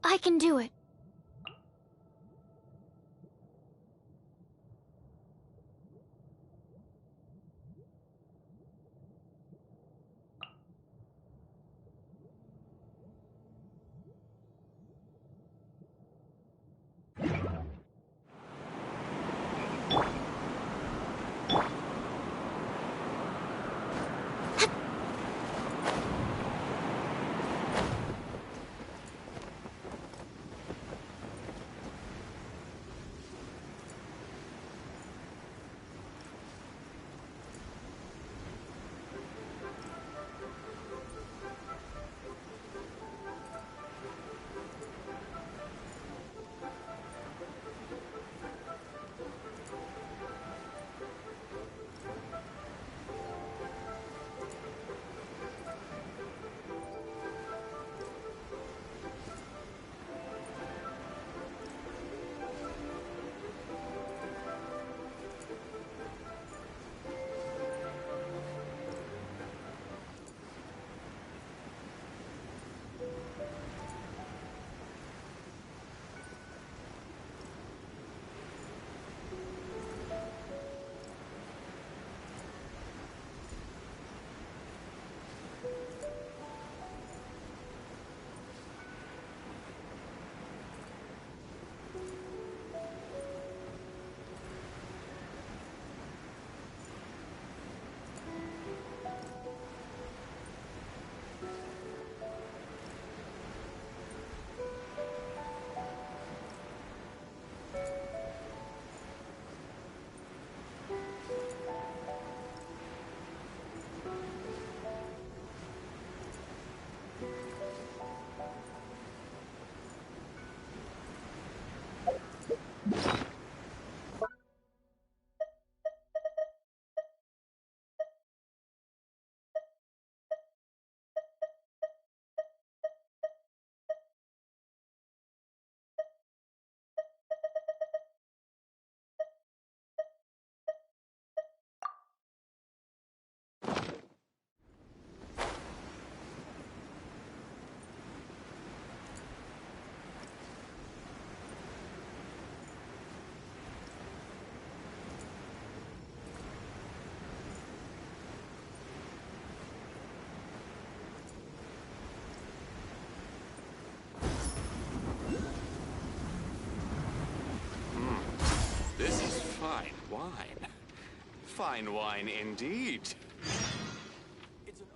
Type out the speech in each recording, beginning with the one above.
I can do it. Fine wine. Fine wine indeed. It's an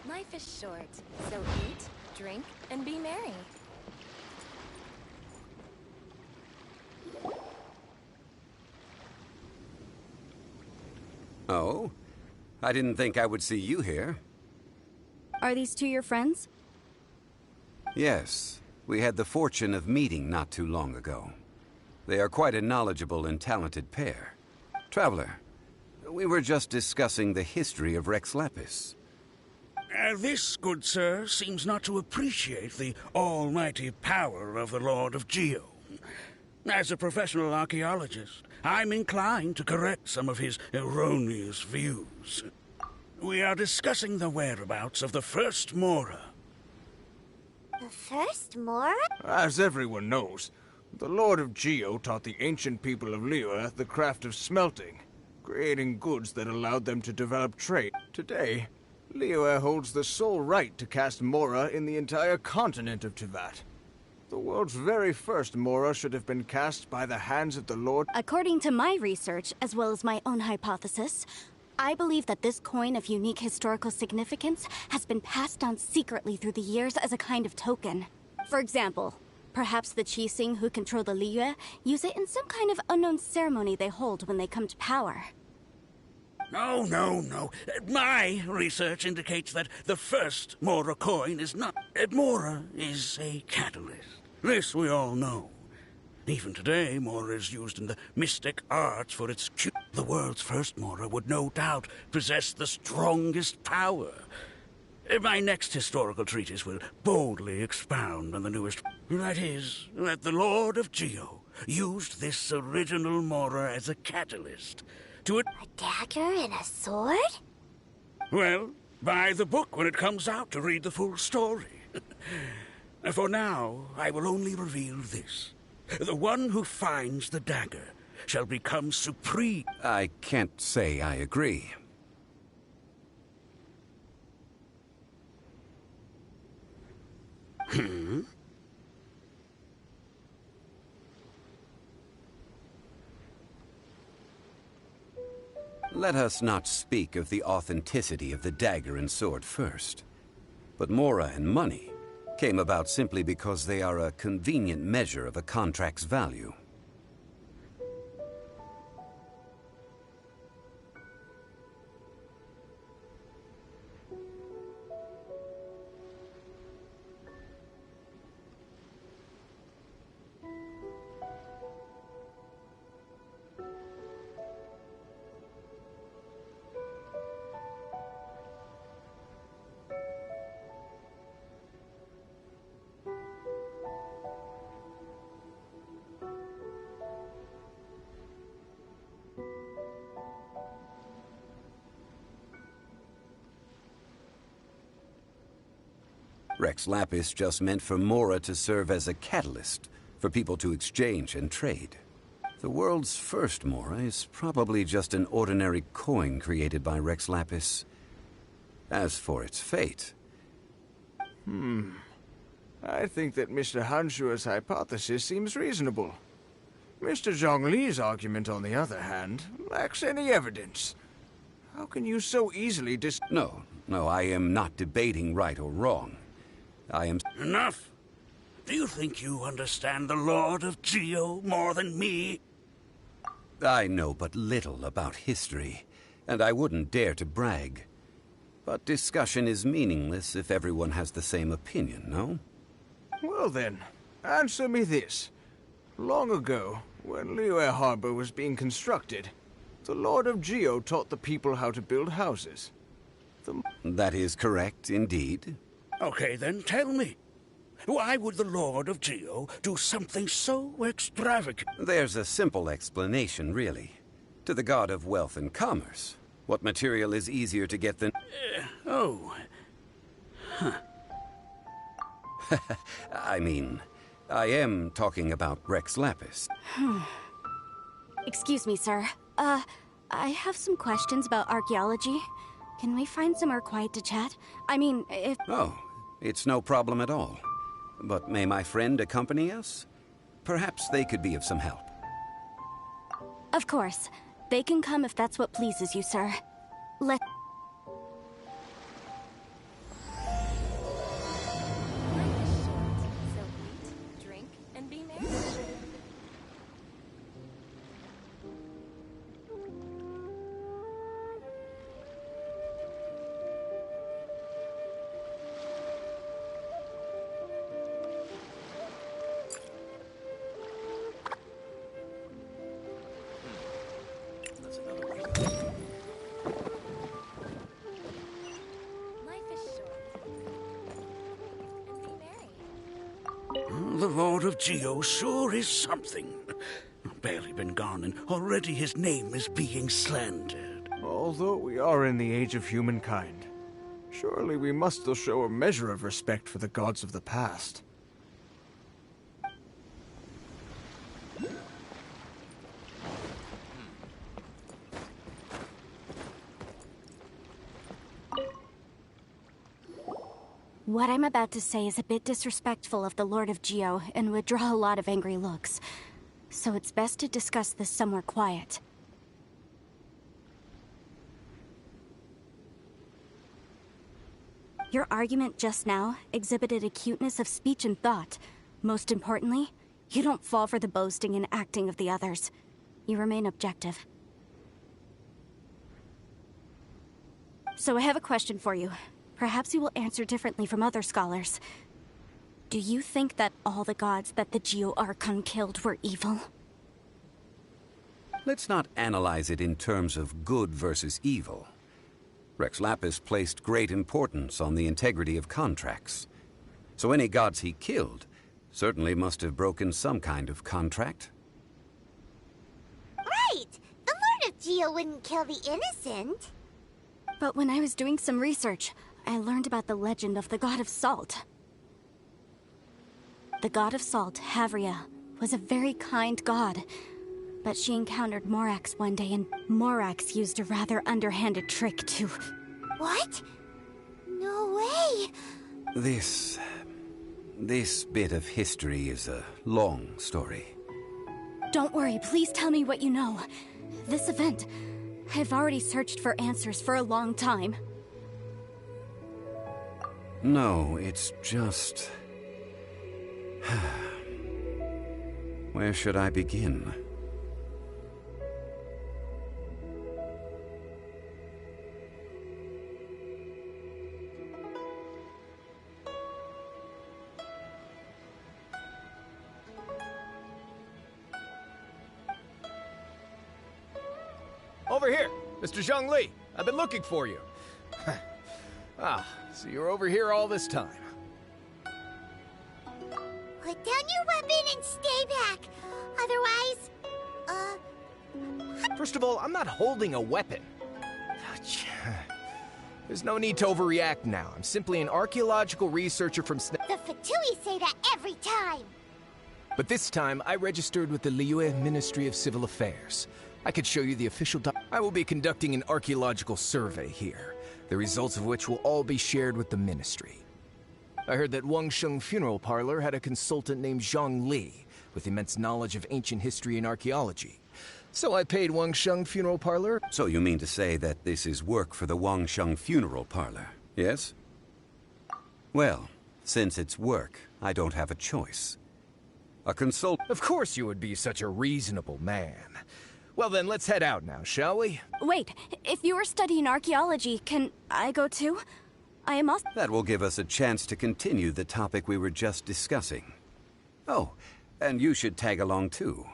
Life is short, so eat, drink, and be merry. Oh? I didn't think I would see you here. Are these two your friends? Yes. We had the fortune of meeting not too long ago. They are quite a knowledgeable and talented pair. Traveler, we were just discussing the history of Rex Lapis. This, good sir, seems not to appreciate the almighty power of the Lord of Geo. As a professional archaeologist, I'm inclined to correct some of his erroneous views. We are discussing the whereabouts of the first Mora. The first Mora? As everyone knows, the Lord of Geo taught the ancient people of Liyue the craft of smelting, creating goods that allowed them to develop trade. Today, Liyue holds the sole right to cast Mora in the entire continent of Teyvat. The world's very first Mora should have been cast by the hands of the Lord. According to my research, as well as my own hypothesis, I believe that this coin of unique historical significance has been passed down secretly through the years as a kind of token. For example, perhaps the Qixing who control the Liyue use it in some kind of unknown ceremony they hold when they come to power. No. My research indicates that the first Mora coin is not... Mora is a catalyst. This we all know. Even today, Mora is used in the mystic arts for its... The world's first Mora would no doubt possess the strongest power. My next historical treatise will boldly expound on the newest... That is, that the Lord of Geo used this original Mora as a catalyst to... A dagger and a sword? Well, buy the book when it comes out to read the full story. For now, I will only reveal this. The one who finds the dagger shall become supreme. I can't say I agree. Let us not speak of the authenticity of the dagger and sword first. But Mora and money came about simply because they are a convenient measure of a contract's value. Rex Lapis just meant for Mora to serve as a catalyst for people to exchange and trade. The world's first Mora is probably just an ordinary coin created by Rex Lapis. As for its fate... I think that Mr. Hanshua's hypothesis seems reasonable. Mr. Zhongli's argument, on the other hand, lacks any evidence. How can you so easily No, I am not debating right or wrong. I am... Enough! Do you think you understand the Lord of Geo more than me? I know but little about history, and I wouldn't dare to brag. But discussion is meaningless if everyone has the same opinion, no? Well then, answer me this. Long ago, when Liyue Harbor was being constructed, the Lord of Geo taught the people how to build houses. That is correct, indeed. Okay, then tell me. Why would the Lord of Geo do something so extravagant? There's a simple explanation, really. To the god of wealth and commerce, what material is easier to get than... I mean, I am talking about Rex Lapis. Excuse me, sir. I have some questions about archaeology. Can we find somewhere quiet to chat? I mean, if... Oh, it's no problem at all. But may my friend accompany us? Perhaps they could be of some help. Of course. They can come if that's what pleases you, sir. Life is short, so eat, drink, and be merry. the Lord of Geo sure is something. Barely been gone, and already his name is being slandered. Although we are in the age of humankind, surely we must still show a measure of respect for the gods of the past. What I'm about to say is a bit disrespectful of the Lord of Geo and would draw a lot of angry looks. So it's best to discuss this somewhere quiet. Your argument just now exhibited acuteness of speech and thought. Most importantly, you don't fall for the boasting and acting of the others. You remain objective. So I have a question for you. Perhaps you will answer differently from other scholars. Do you think that all the gods that the Geo Archon killed were evil? Let's not analyze it in terms of good versus evil. Rex Lapis placed great importance on the integrity of contracts. So any gods he killed certainly must have broken some kind of contract. Right! The Lord of Geo wouldn't kill the innocent. But when I was doing some research, I learned about the legend of the god of salt. The god of salt, Havria, was a very kind god. But she encountered Morax one day, and Morax used a rather underhanded trick to... What? No way! This bit of history is a long story. Don't worry, please tell me what you know. This event, I've already searched for answers for a long time. No, it's just... Where should I begin? Over here, Mr. Zhongli. I've been looking for you. So you're over here all this time. Put down your weapon and stay back. Otherwise, First of all, I'm not holding a weapon. There's no need to overreact now. I'm simply an archaeological researcher from the Fatui say that every time. But this time, I registered with the Liyue Ministry of Civil Affairs. I could show you the official I will be conducting an archaeological survey here, the results of which will all be shared with the ministry. I heard that Wangsheng Funeral Parlor had a consultant named Zhongli with immense knowledge of ancient history and archaeology. So I paid Wangsheng Funeral Parlor. So you mean to say that this is work for the Wangsheng Funeral Parlor, yes? Well, since it's work, I don't have a choice. A consultant... Of course you would be such a reasonable man. Well then, let's head out now, shall we? Wait, if you are studying archaeology, can I go too? I am also... That will give us a chance to continue the topic we were just discussing. Oh, and you should tag along too.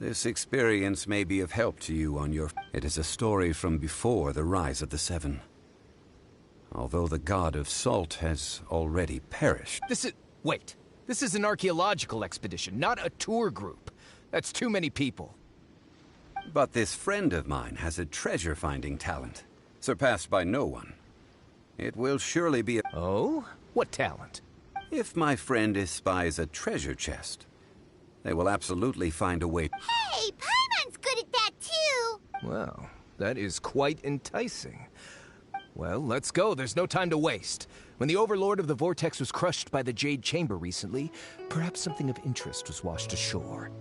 This experience may be of help to you on your... It is a story from before the rise of the Seven. Although the god of salt has already perished. Wait. This is an archaeological expedition, not a tour group. That's too many people. But this friend of mine has a treasure-finding talent, surpassed by no one. It will surely be a... Oh? What talent? If my friend espies a treasure chest, they will absolutely find a way... Hey, Paimon's good at that too! Well, that is quite enticing. Well, let's go. There's no time to waste. When the Overlord of the Vortex was crushed by the Jade Chamber recently, perhaps something of interest was washed ashore.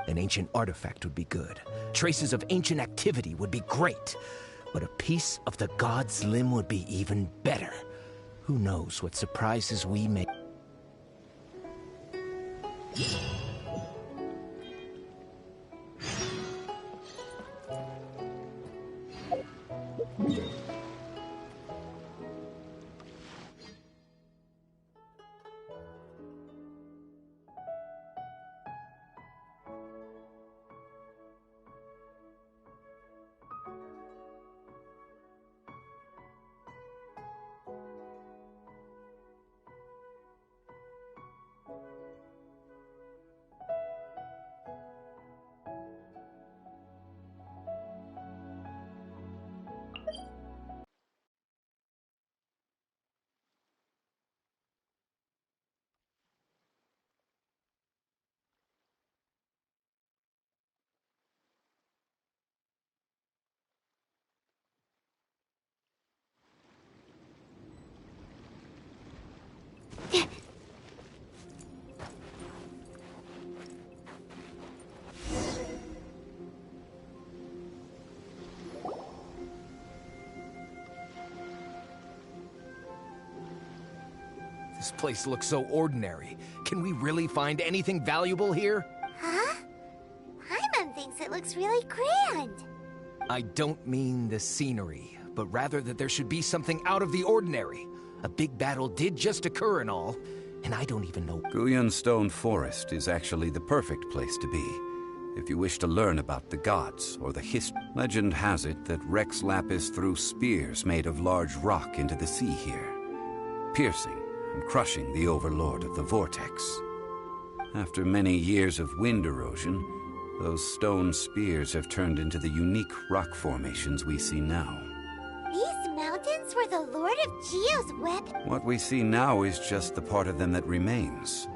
An ancient artifact would be good. Traces of ancient activity would be great. But a piece of the god's limb would be even better. Who knows what surprises we may... This place looks so ordinary. Can we really find anything valuable here? Huh? Paimon thinks it looks really grand. I don't mean the scenery, but rather that there should be something out of the ordinary. A big battle did just occur and all, and I don't even know. Guyan Stone Forest is actually the perfect place to be if you wish to learn about the gods or the history. Legend has it that Rex Lapis threw spears made of large rock into the sea here, piercing and crushing the overlord of the vortex. After many years of wind erosion, those stone spears have turned into the unique rock formations we see now. These mountains were the Lord of Geo's weapon. What we see now is just the part of them that remains.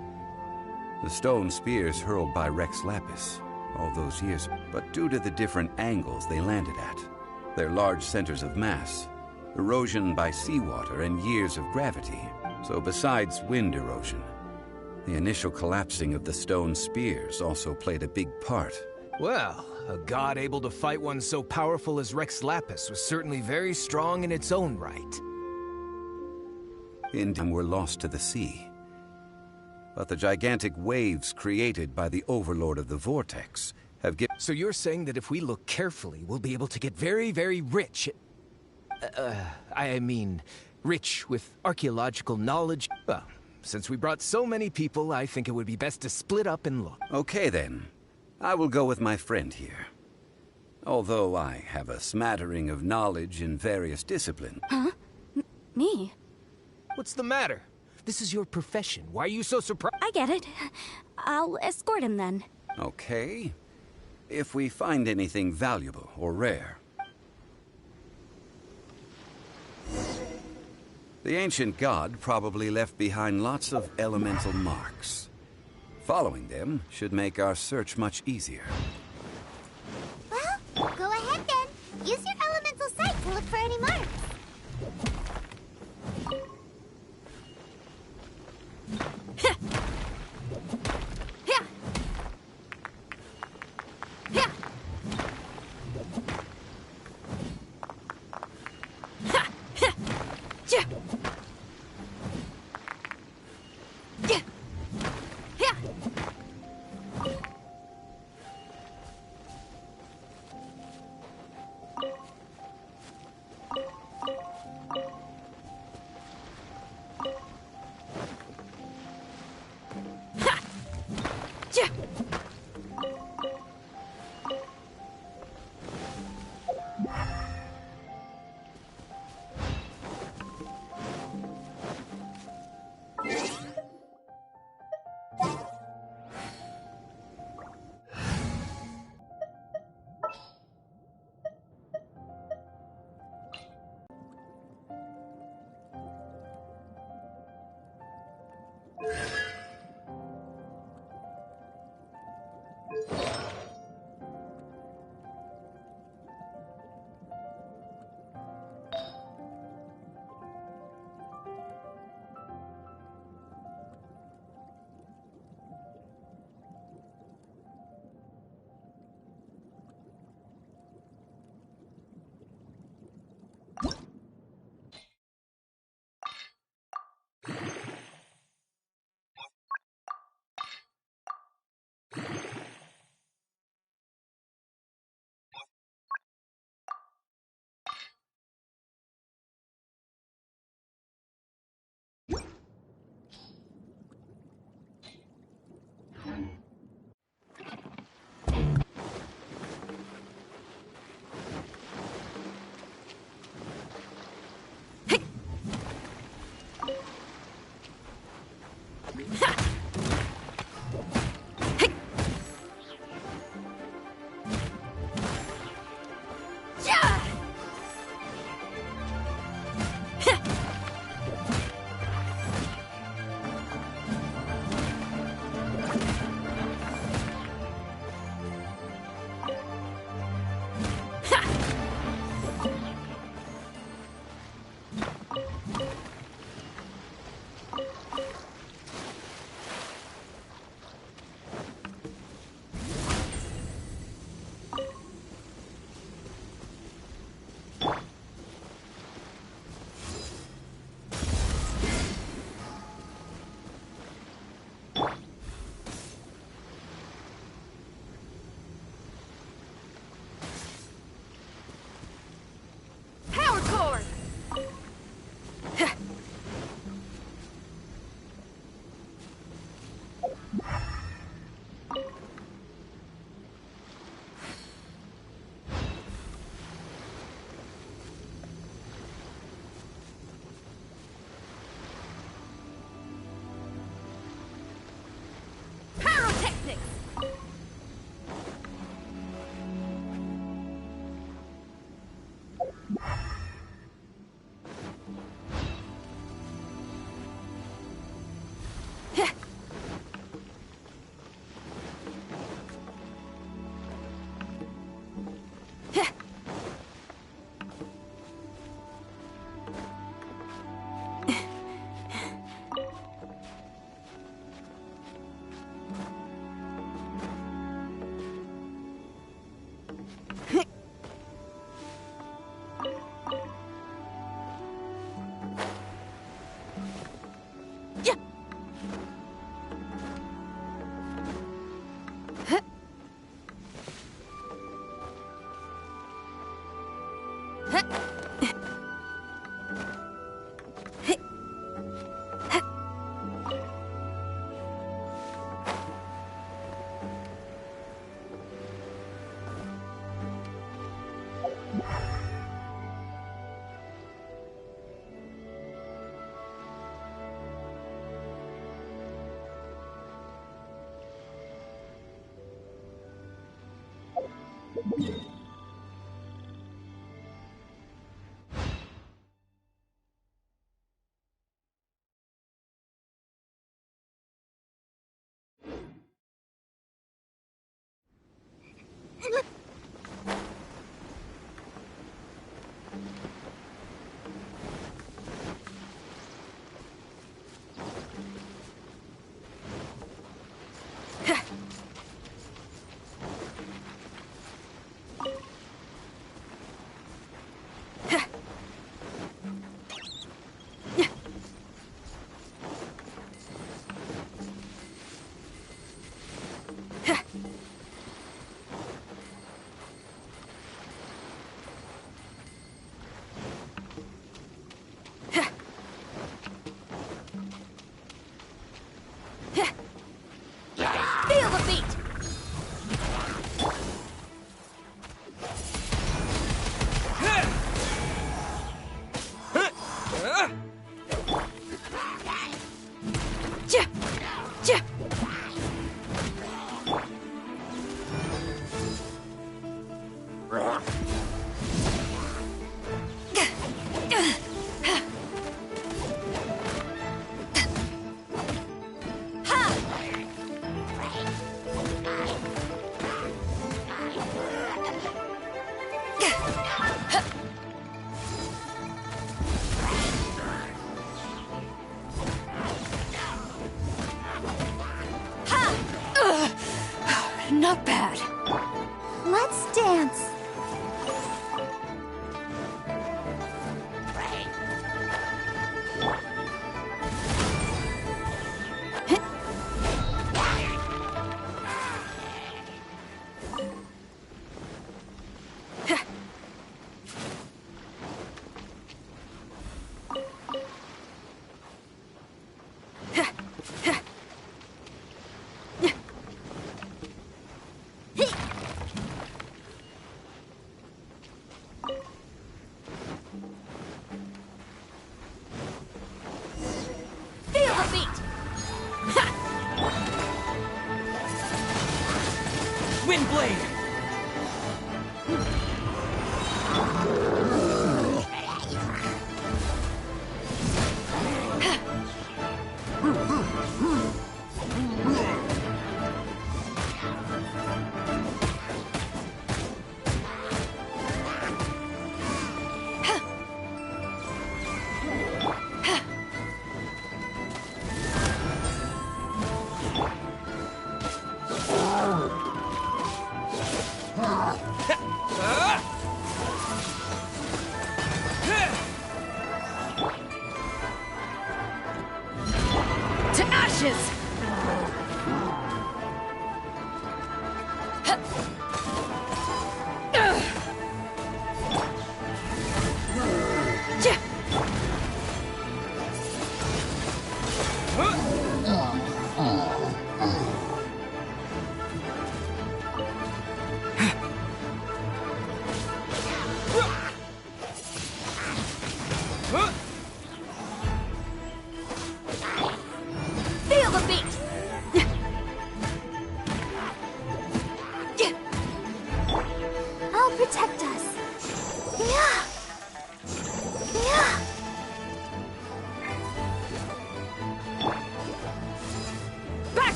The stone spears hurled by Rex Lapis all those years, but due to the different angles they landed at, their large centers of mass, erosion by seawater, and years of gravity. So besides wind erosion, the initial collapsing of the stone spears also played a big part. Well, a god able to fight one so powerful as Rex Lapis was certainly very strong in its own right. Indian were lost to the sea. But the gigantic waves created by the overlord of the vortex have given... So you're saying that if we look carefully, we'll be able to get very, very rich. I mean, rich with archaeological knowledge. Well, since we brought so many people, I think it would be best to split up and look. Okay then. I will go with my friend here. Although I have a smattering of knowledge in various disciplines. Huh? Me? What's the matter? This is your profession. Why are you so surprised? I get it. I'll escort him then. Okay. If we find anything valuable or rare. The ancient god probably left behind lots of elemental marks. Following them should make our search much easier. Well, go ahead then. Use your elemental sight to look for any marks. Feel the beat! Not bad. Let's dance. Windblade! To ashes! Feel the beat!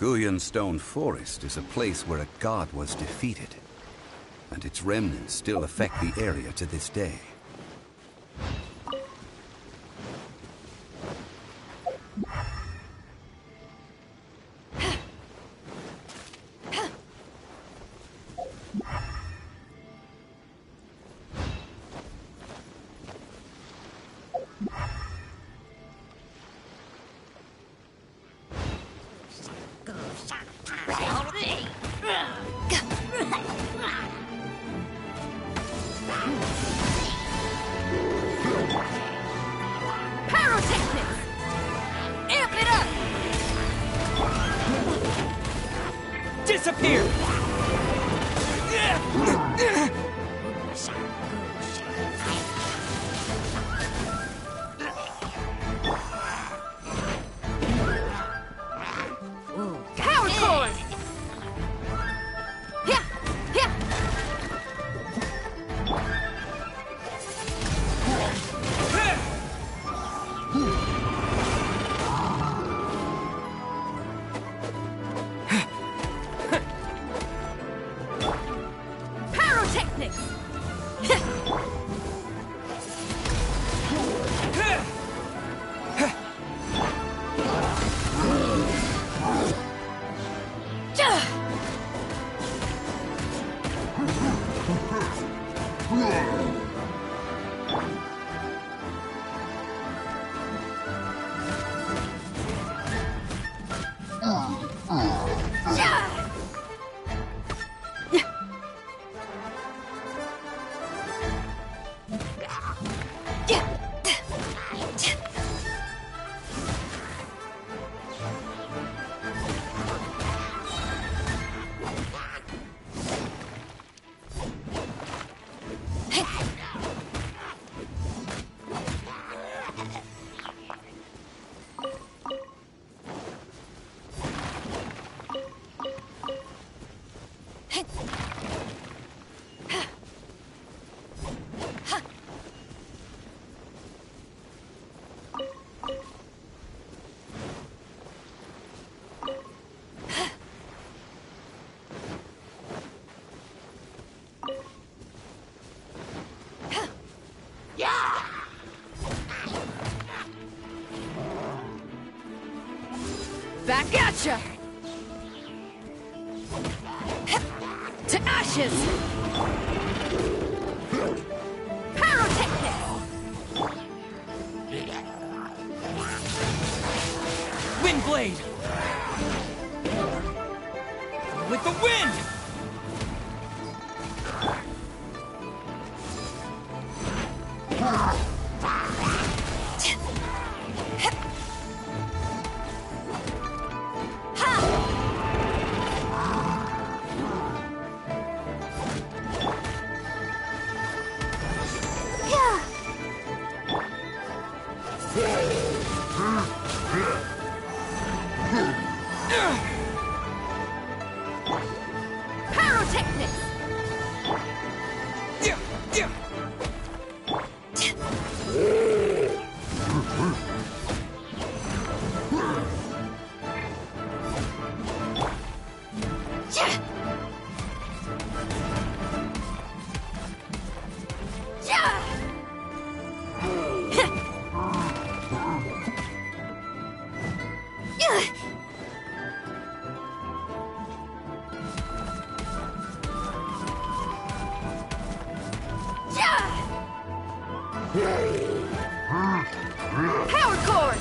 Guyan Stone Forest is a place where a god was defeated, and its remnants still affect the area to this day. Disappear! Power core! Back at ya! To ashes! Pyrotechnics! Windblade! With the wind! Pyrotechnics! Power cord!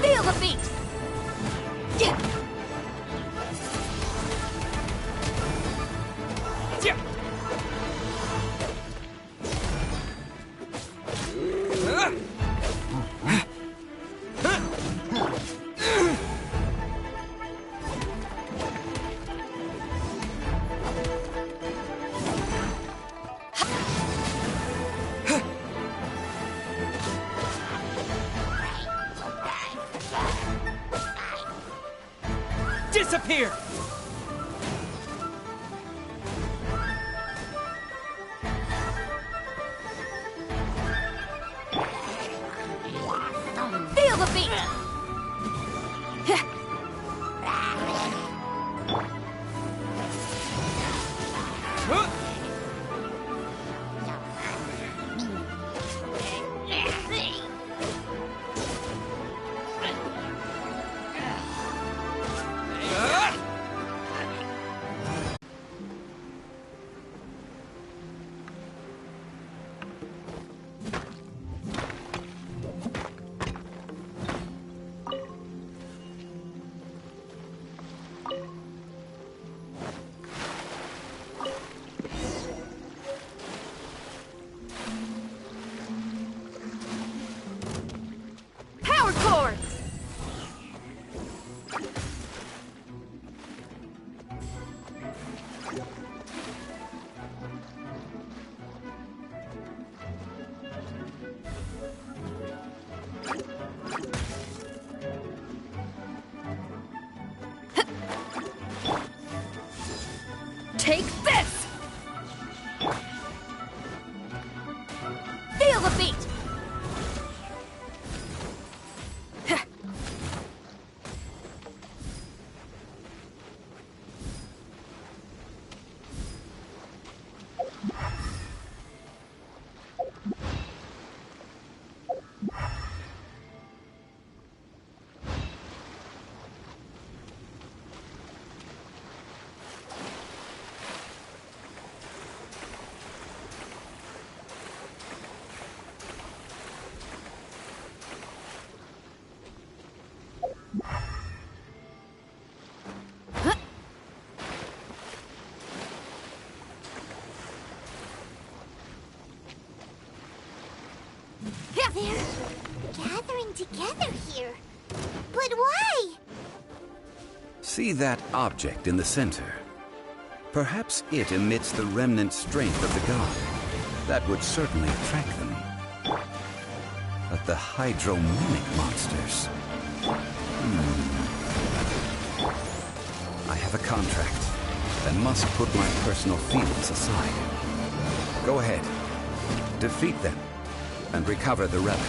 Feel the beat! Disappear! Feel the beat! Power cord! Take this! Feel the beat! They're gathering together here. But why? See that object in the center? Perhaps it emits the remnant strength of the god. That would certainly attract them. But the hydromimic monsters... I have a contract and must put my personal feelings aside. Go ahead. Defeat them and recover the relic.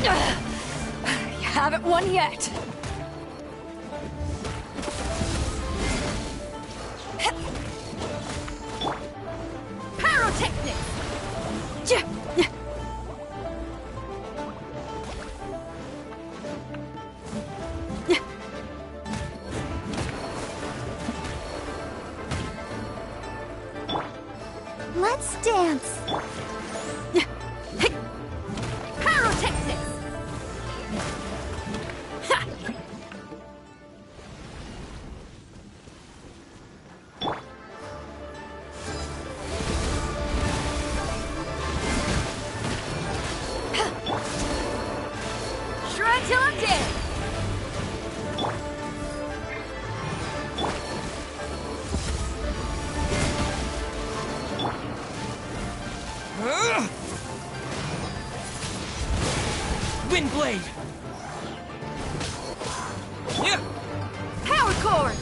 You haven't won yet. Pyrotechnics! Let's dance. Pyrotechnics! Shred till I'm dead! Wind blade! Power cord!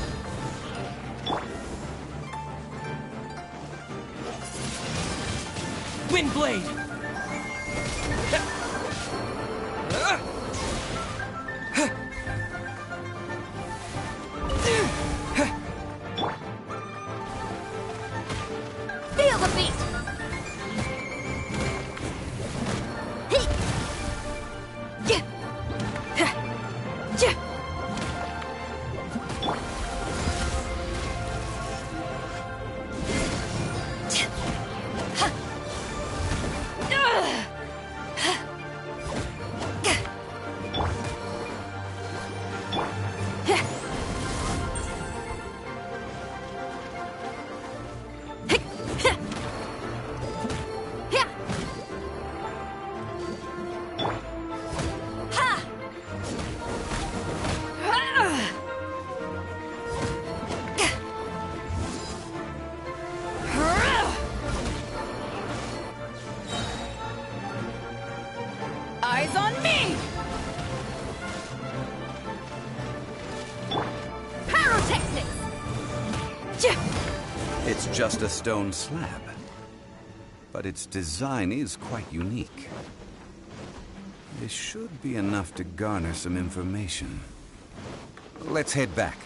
Wind blade! Feel the beat! It's just a stone slab, but its design is quite unique. This should be enough to garner some information. Let's head back.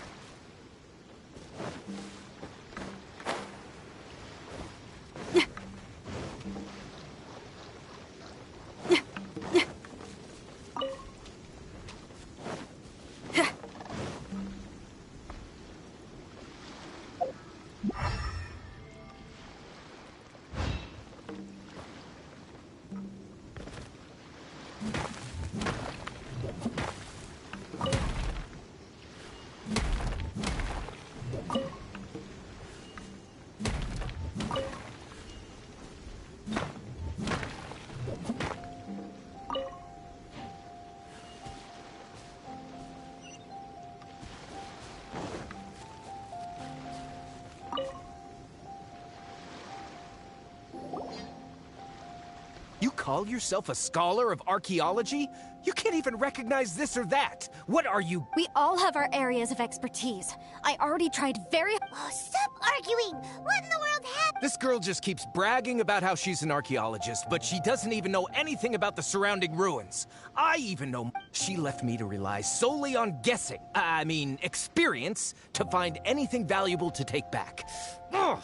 You call yourself a scholar of archaeology? You can't even recognize this or that. What are you? We all have our areas of expertise. I already tried very... Oh, stop arguing! What in the world happened? This girl just keeps bragging about how she's an archaeologist, but she doesn't even know anything about the surrounding ruins. I even know... She left me to rely solely on guessing, experience, to find anything valuable to take back. Ugh.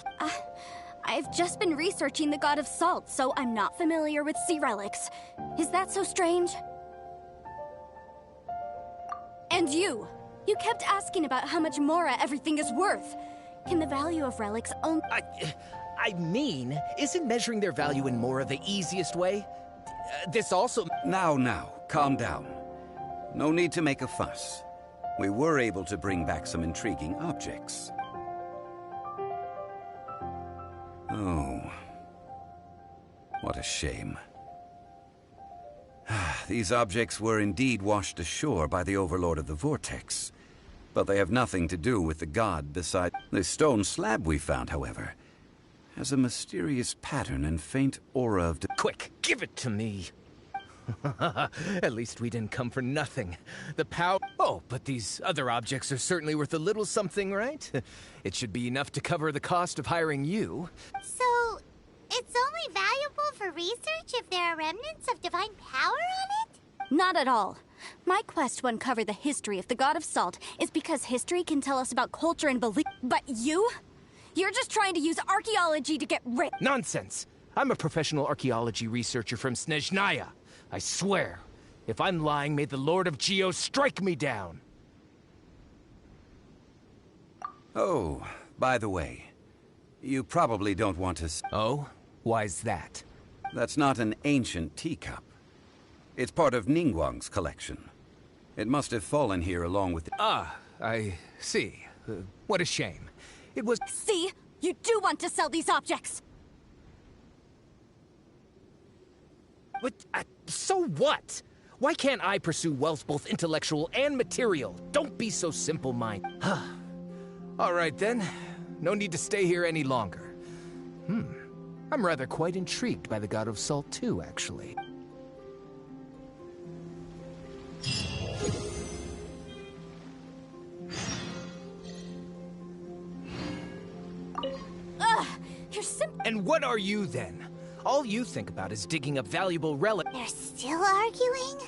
I've just been researching the god of salt, so I'm not familiar with sea relics. Is that so strange? And you kept asking about how much Mora everything is worth. Can the value of relics only... Isn't measuring their value in Mora the easiest way? This also... Now, calm down. No need to make a fuss. We were able to bring back some intriguing objects. Oh, what a shame. These objects were indeed washed ashore by the Overlord of the Vortex, but they have nothing to do with the god beside... The stone slab we found, however, has a mysterious pattern and faint aura of... Quick, give it to me! At least we didn't come for nothing. The power... Oh, but these other objects are certainly worth a little something, right? It should be enough to cover the cost of hiring you. So, it's only valuable for research if there are remnants of divine power on it? Not at all. My quest to uncover the history of the god of salt is because history can tell us about culture and belief. But you? You're just trying to use archaeology to get rich. Nonsense! I'm a professional archaeology researcher from Snezhnaya. I swear, if I'm lying, may the Lord of Geo strike me down. Oh, by the way, you probably don't want to... Oh? Why's that? That's not an ancient teacup. It's part of Ningguang's collection. It must have fallen here along with... Ah, I see. What a shame. It was... See? You do want to sell these objects! But, so what? Why can't I pursue wealth both intellectual and material? Don't be so simple-minded. All right, then. No need to stay here any longer. I'm rather quite intrigued by the God of Salt, too, actually. You're And what are you, then? All you think about is digging up valuable relics. They're still arguing?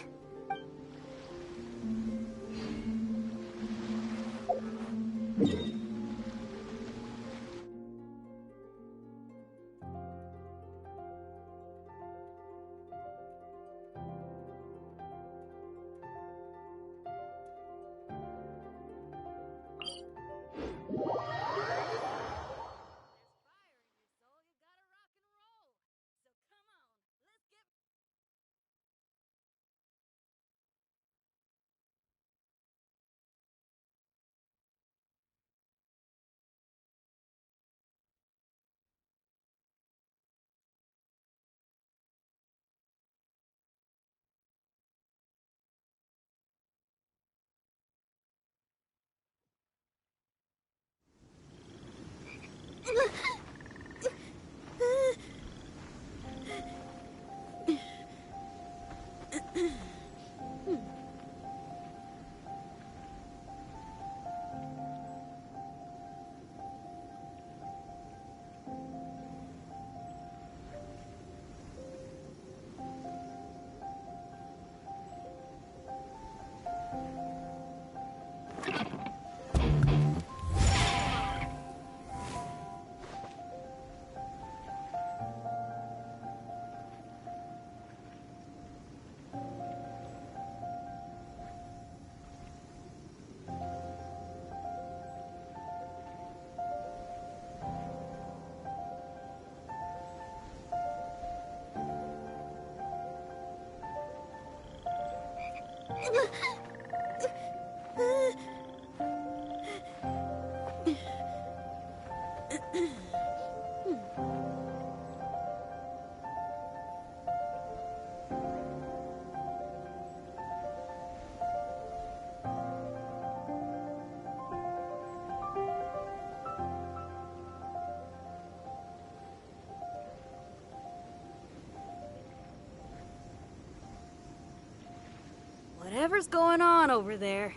Whatever's going on over there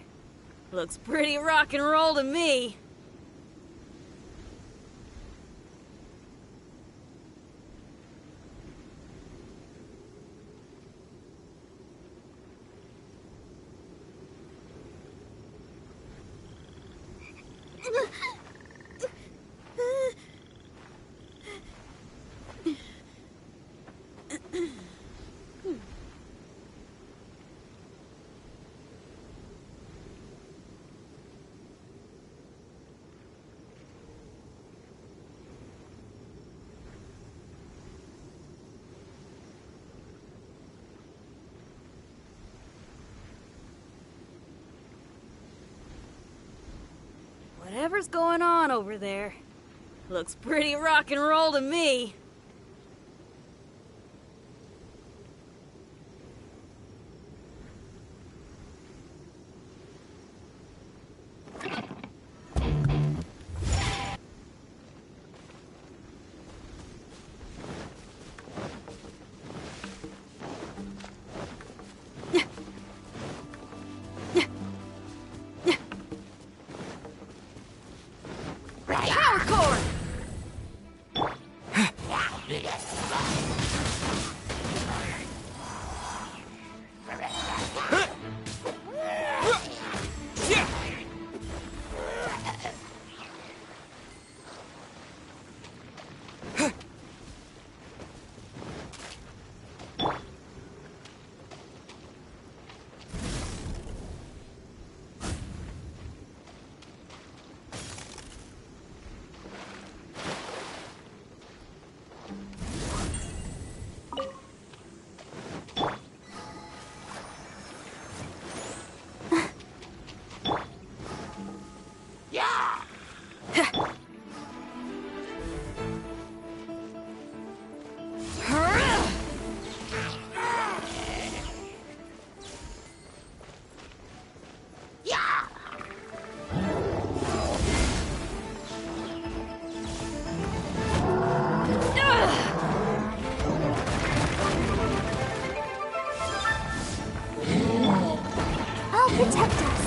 looks pretty rock and roll to me. Whatever's going on over there looks pretty rock and roll to me. Power core! Protect us.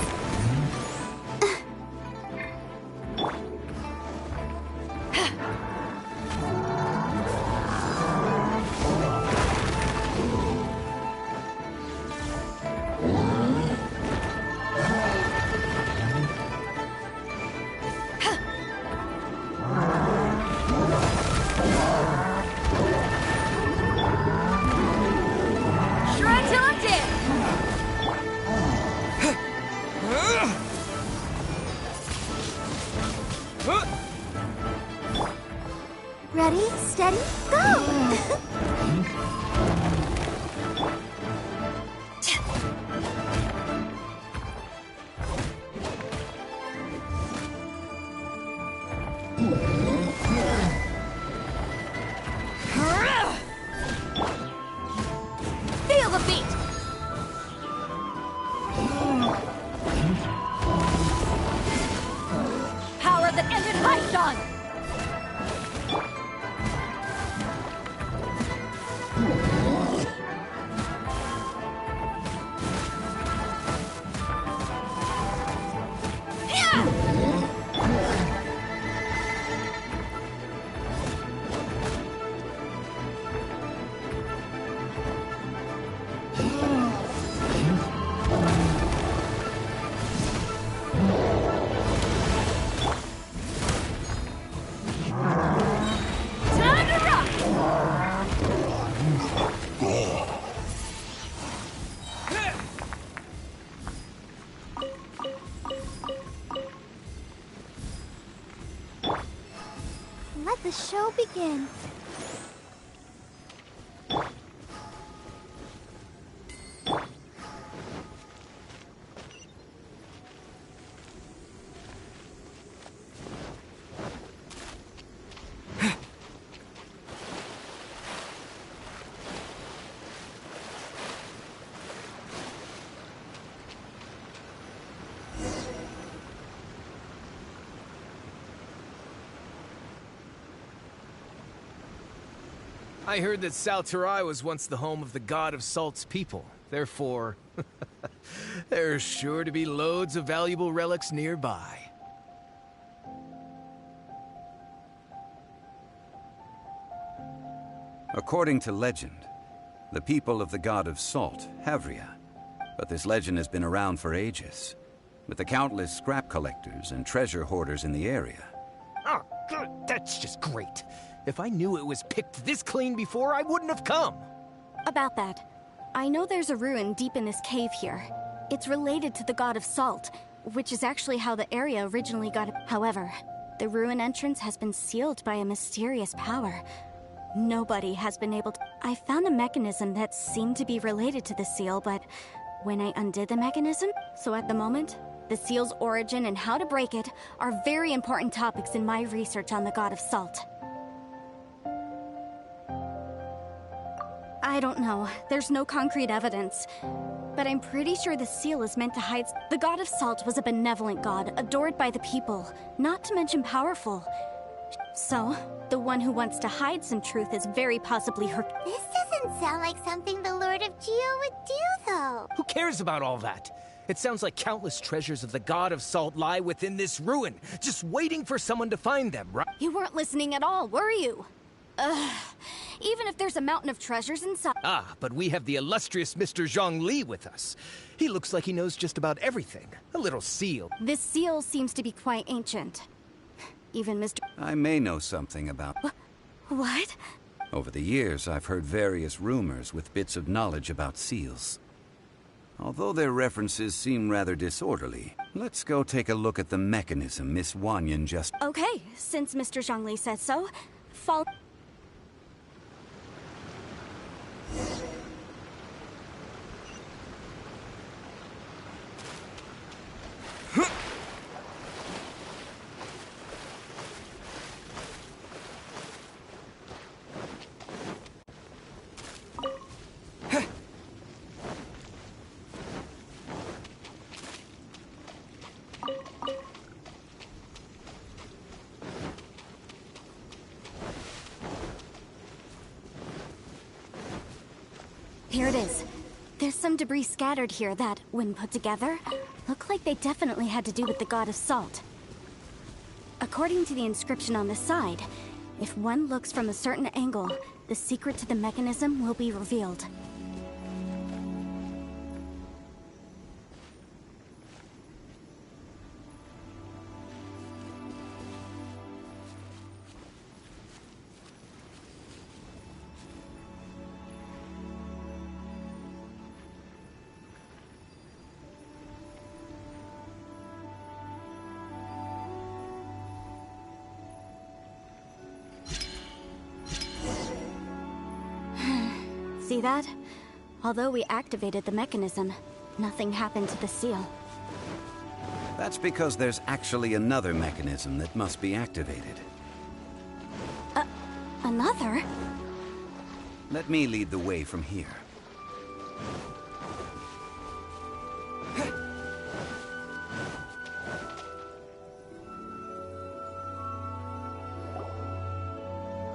Shred till I'm dead! Ready, steady, go! Feel the beat! Power that ended Python! Time to rock! Let the show begin. I heard that Terrae was once the home of the god of salt's people. Therefore, there's sure to be loads of valuable relics nearby. According to legend, the people of the god of salt, Havria. But this legend has been around for ages, with the countless scrap collectors and treasure hoarders in the area. Oh, good. That's just great. If I knew it was picked this clean before, I wouldn't have come. About that, I know there's a ruin deep in this cave here. It's related to the god of salt, which is actually how the area originally got. However, the ruin entrance has been sealed by a mysterious power. Nobody has been able to. I found a mechanism that seemed to be related to the seal, but when I undid the mechanism, so at the moment, the seal's origin and how to break it are very important topics in my research on the god of salt. I don't know. There's no concrete evidence. But I'm pretty sure the seal is meant to hide. The god of salt was a benevolent god, adored by the people, not to mention powerful. So, the one who wants to hide some truth is very possibly her. This doesn't sound like something the Lord of Geo would do, though. Who cares about all that? It sounds like countless treasures of the god of salt lie within this ruin, just waiting for someone to find them, right? You weren't listening at all, were you? Even if there's a mountain of treasures inside. Ah, but we have the illustrious Mr. Zhongli with us. He looks like he knows just about everything. A little seal. This seal seems to be quite ancient. Even Mr. I may know something about... What? Over the years, I've heard various rumors with bits of knowledge about seals. Although their references seem rather disorderly, let's go take a look at the mechanism Miss Wanyan just... Okay, since Mr. Zhongli says so, follow... Here it is. There's some debris scattered here that, when put together, look like they definitely had to do with the god of salt. According to the inscription on the side, if one looks from a certain angle, the secret to the mechanism will be revealed. See that? Although we activated the mechanism, nothing happened to the seal. That's because there's actually another mechanism that must be activated. Another? Let me lead the way from here.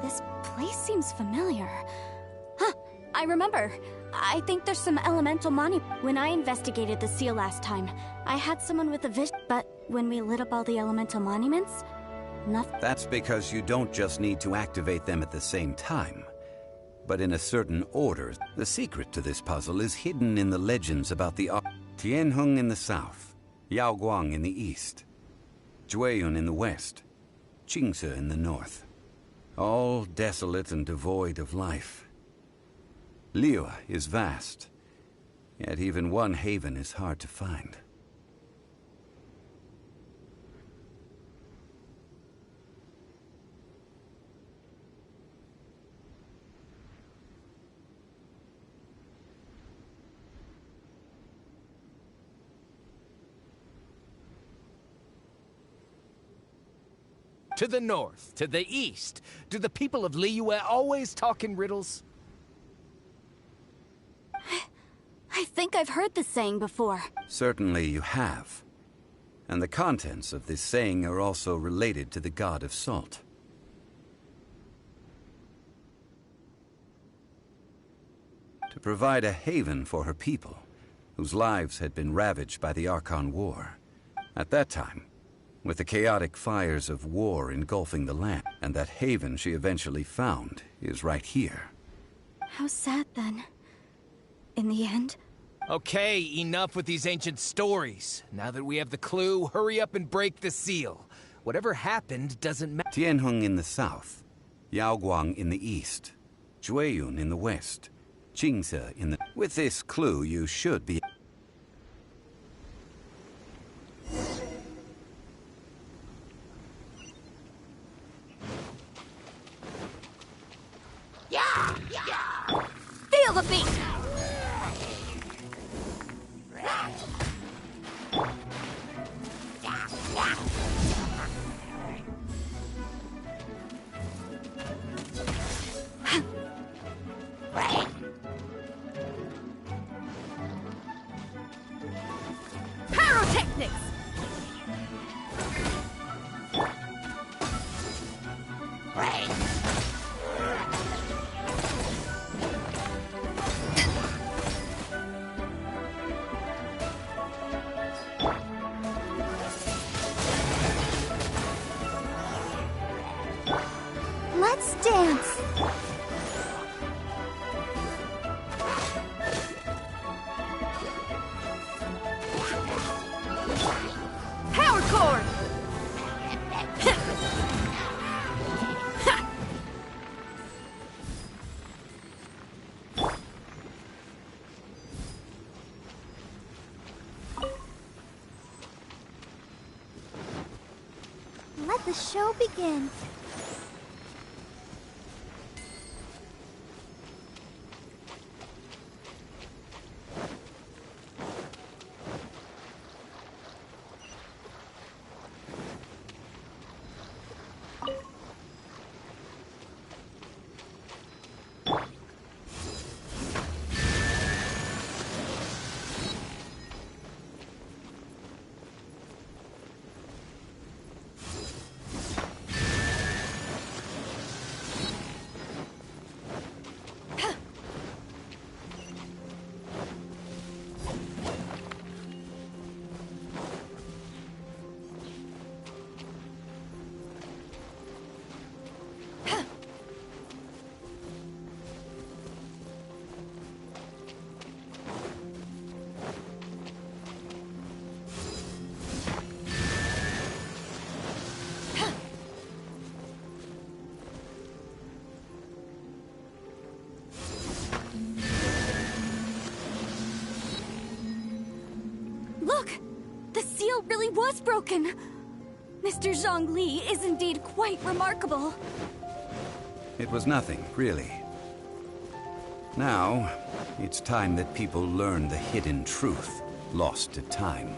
This place seems familiar. Huh, I remember. I think there's some elemental When I investigated the seal last time, I had someone with a vision, but when we lit up all the elemental monuments, nothing. That's because you don't just need to activate them at the same time, but in a certain order. The secret to this puzzle is hidden in the legends about the Tianheng in the south, Yaoguang in the east, Jueyun in the west, Qingce in the north. All desolate and devoid of life. Liyue is vast, yet even one haven is hard to find. To the north, to the east. Do the people of Liyue always talk in riddles? I think I've heard this saying before. Certainly you have. And the contents of this saying are also related to the god of salt. to provide a haven for her people, whose lives had been ravaged by the Archon War. At that time, with the chaotic fires of war engulfing the land, and that haven she eventually found is right here. How sad, then. In the end? Okay, enough with these ancient stories. Now that we have the clue, hurry up and break the seal. Whatever happened doesn't matter. Tianheng in the south, Yaoguang in the east, Jueyun in the west, Qingce in the... With this clue, you should be... Feel the beat! Pyrotechnics! Let's dance. Power cord! Let the show begin. Look! The seal really was broken! Mr. Zhongli is indeed quite remarkable. It was nothing, really. Now, it's time that people learn the hidden truth, lost to time.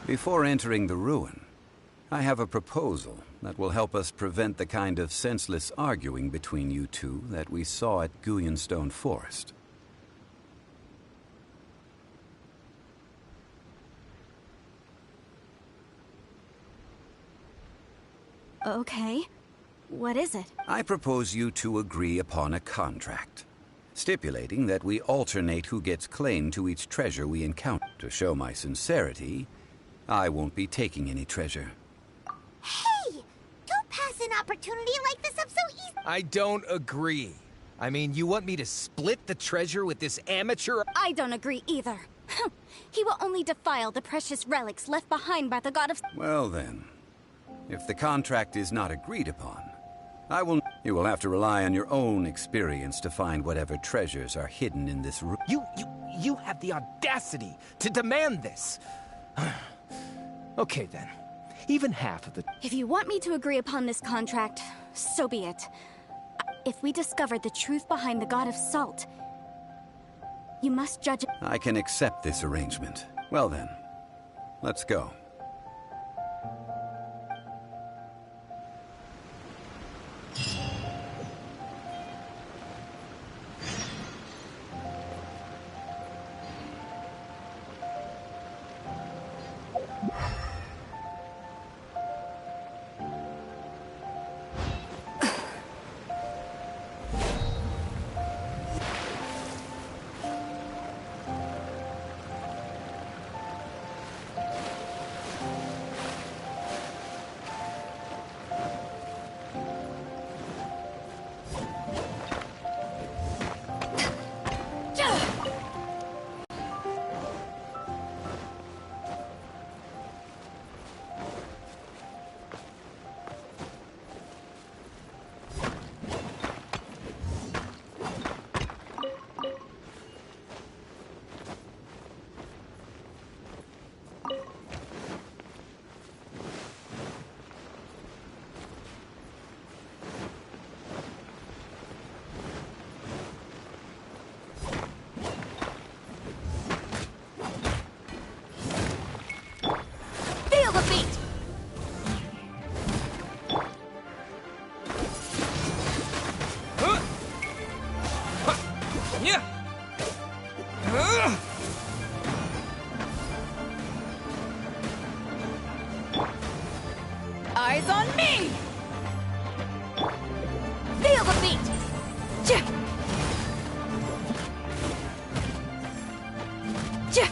Before entering the ruin, I have a proposal that will help us prevent the kind of senseless arguing between you two that we saw at Guyonstone Forest. Okay. What is it? I propose you two agree upon a contract, stipulating that we alternate who gets claim to each treasure we encounter. To show my sincerity, I won't be taking any treasure. Hey! Don't an opportunity like this up so easy. I don't agree. I mean, you want me to split the treasure with this amateur? I don't agree either. He will only defile the precious relics left behind by the god of... Well then, if the contract is not agreed upon, you will have to rely on your own experience to find whatever treasures are hidden in this room. You have the audacity to demand this. Okay then, even half of the... If you want me to agree upon this contract, so be it. If we discover the truth behind the god of salt, you must judge it. I can accept this arrangement. Well then, let's go. Eyes on me! Feel the beat! Check! Check!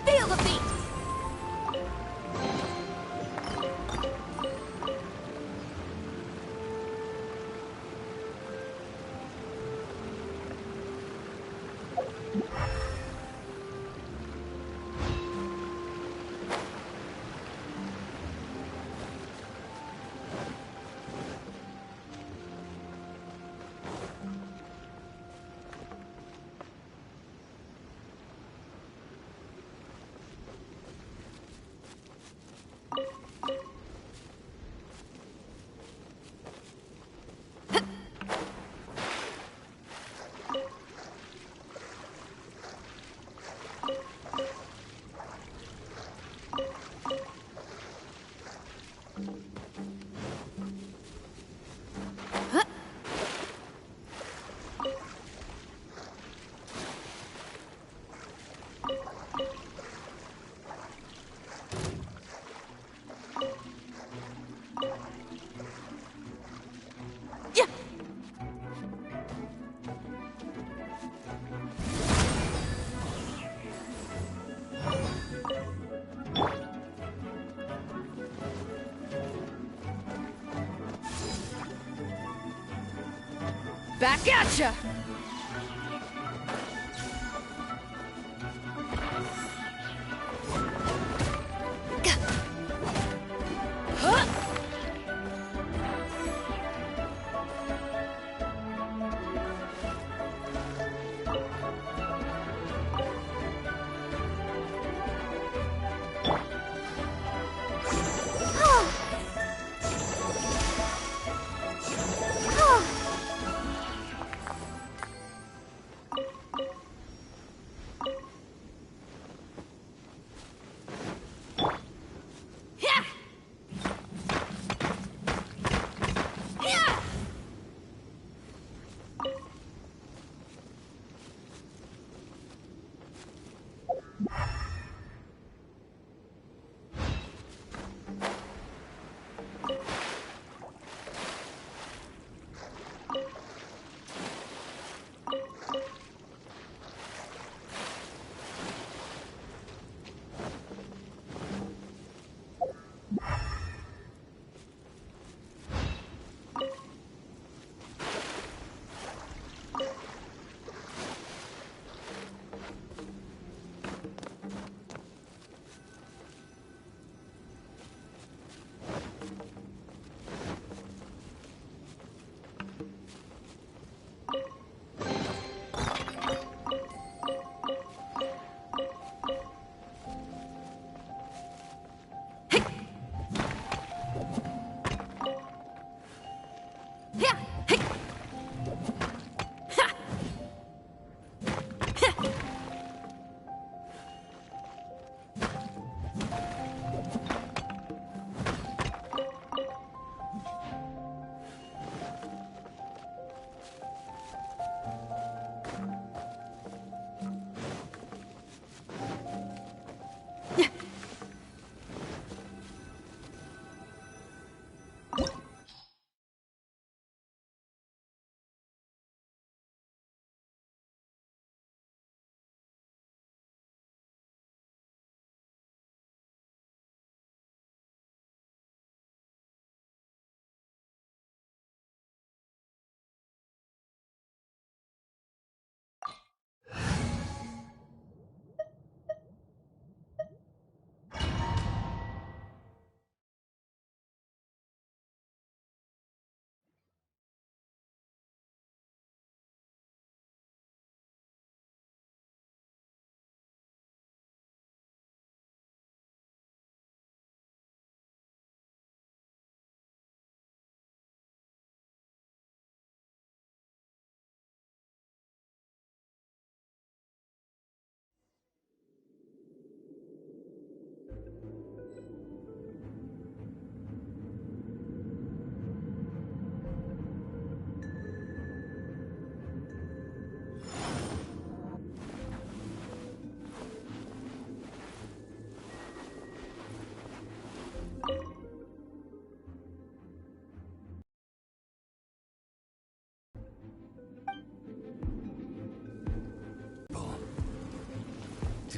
Feel the beat! Back at ya!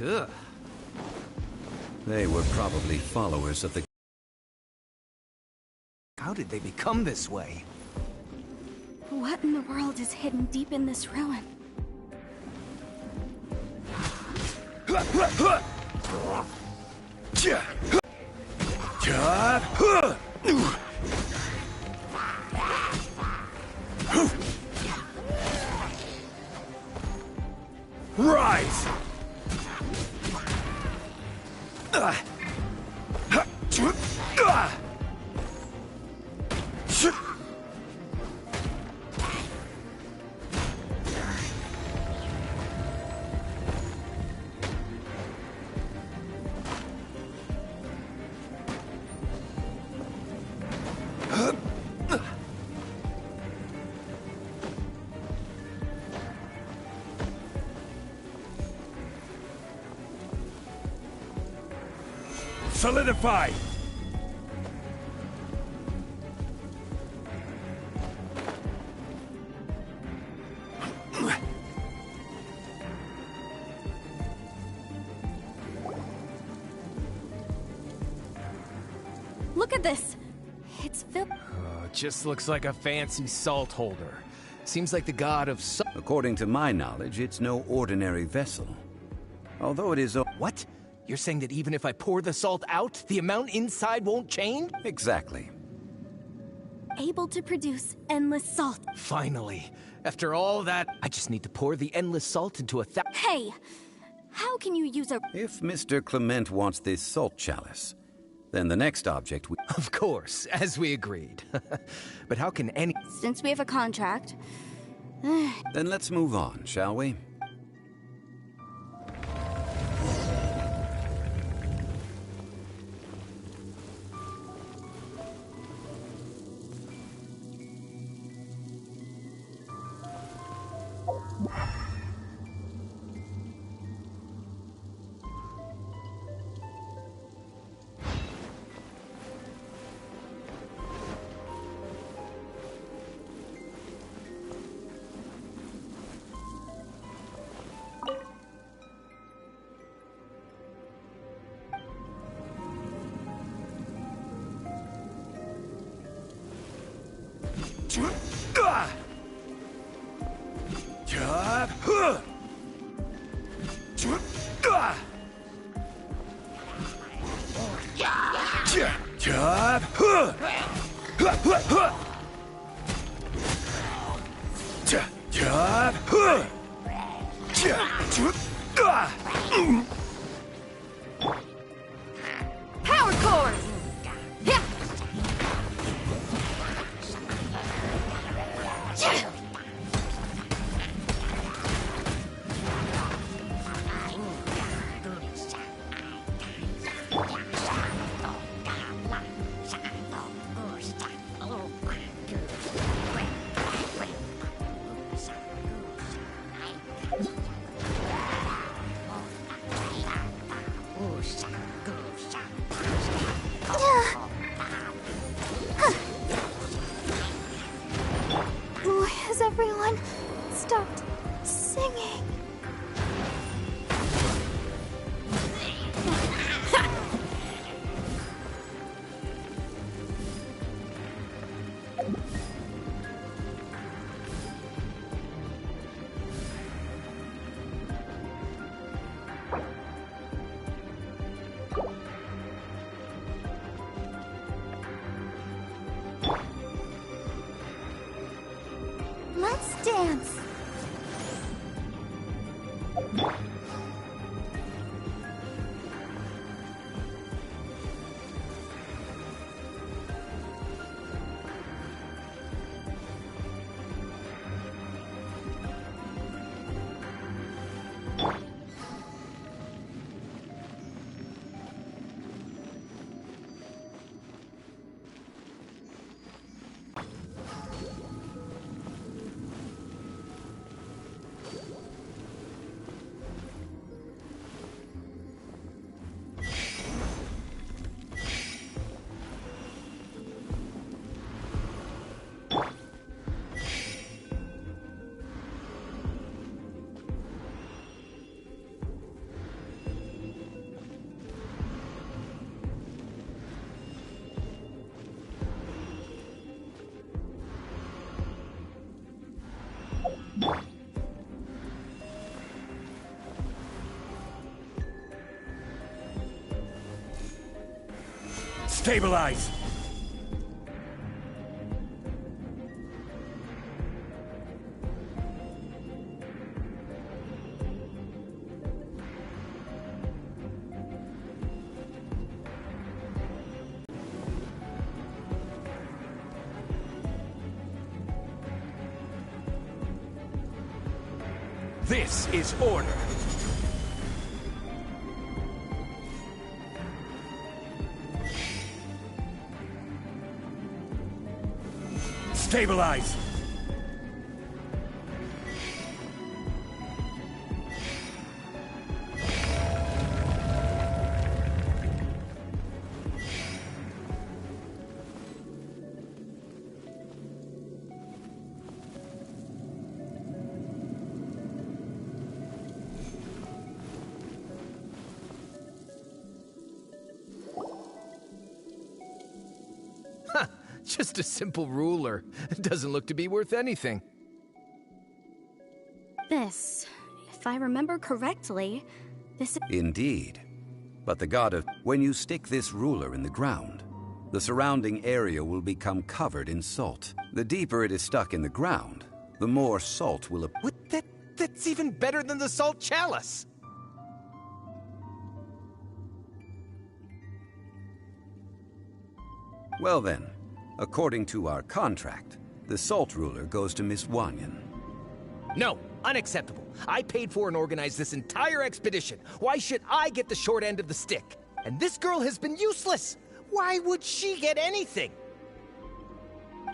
Ugh. They were probably followers of the... How did they become this way? What in the world is hidden deep in this ruin? Rise! Solidify! Look at this! It's filled... Just looks like a fancy salt holder. Seems like the god of According to my knowledge, it's no ordinary vessel. Although it is... What? You're saying that even if I pour the salt out, the amount inside won't change? Exactly. Able to produce endless salt. Finally. After all that, I just need to pour the endless salt into a Hey! How can you use a... If Mr. Clement wants this salt chalice, then the next object we... Of course, as we agreed. But how can any... Since we have a contract... Then let's move on, shall we? Power core! Has everyone stopped singing? Let's dance. Stabilize! This is order. Stabilize! Just a simple ruler. Doesn't look to be worth anything. This, if I remember correctly, this... Indeed. But the god of... When you stick this ruler in the ground, the surrounding area will become covered in salt. The deeper it is stuck in the ground, the more salt will... What? That's even better than the salt chalice! Well then, according to our contract, the salt ruler goes to Miss Wanyan. No, unacceptable. I paid for and organized this entire expedition. Why should I get the short end of the stick? And this girl has been useless. Why would she get anything?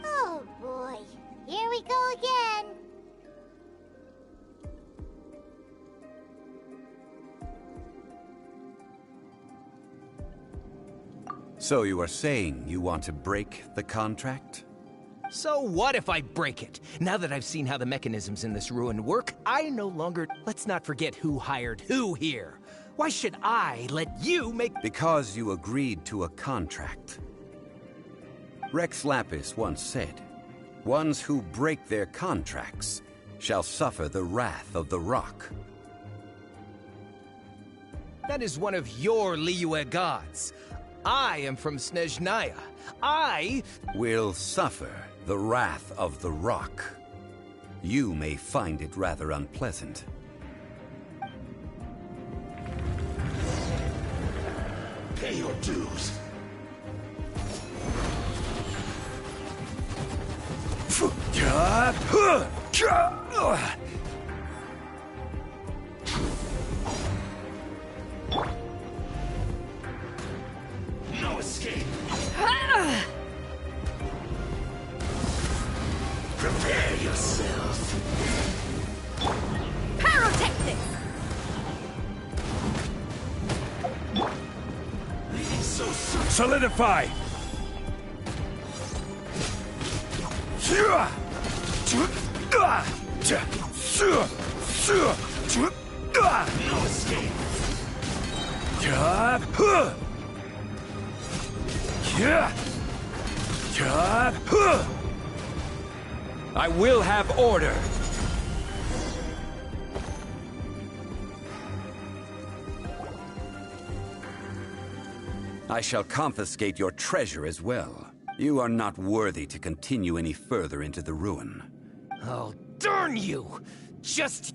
Oh boy, here we go again. So you are saying you want to break the contract? So what if I break it? Now that I've seen how the mechanisms in this ruin work, I no longer... Let's not forget who hired who here. Why should I let you make... Because you agreed to a contract. Rex Lapis once said, "Ones who break their contracts shall suffer the wrath of the rock." That is one of your Liyue gods. I am from Snezhnaya. I will suffer the wrath of the rock. You may find it rather unpleasant. Pay your dues. No escape. Prepare yourself. Pyrotechnics! Leaving so soon. Solidify! No escape. I will have order! I shall confiscate your treasure as well. You are not worthy to continue any further into the ruin. Oh, darn you! Just...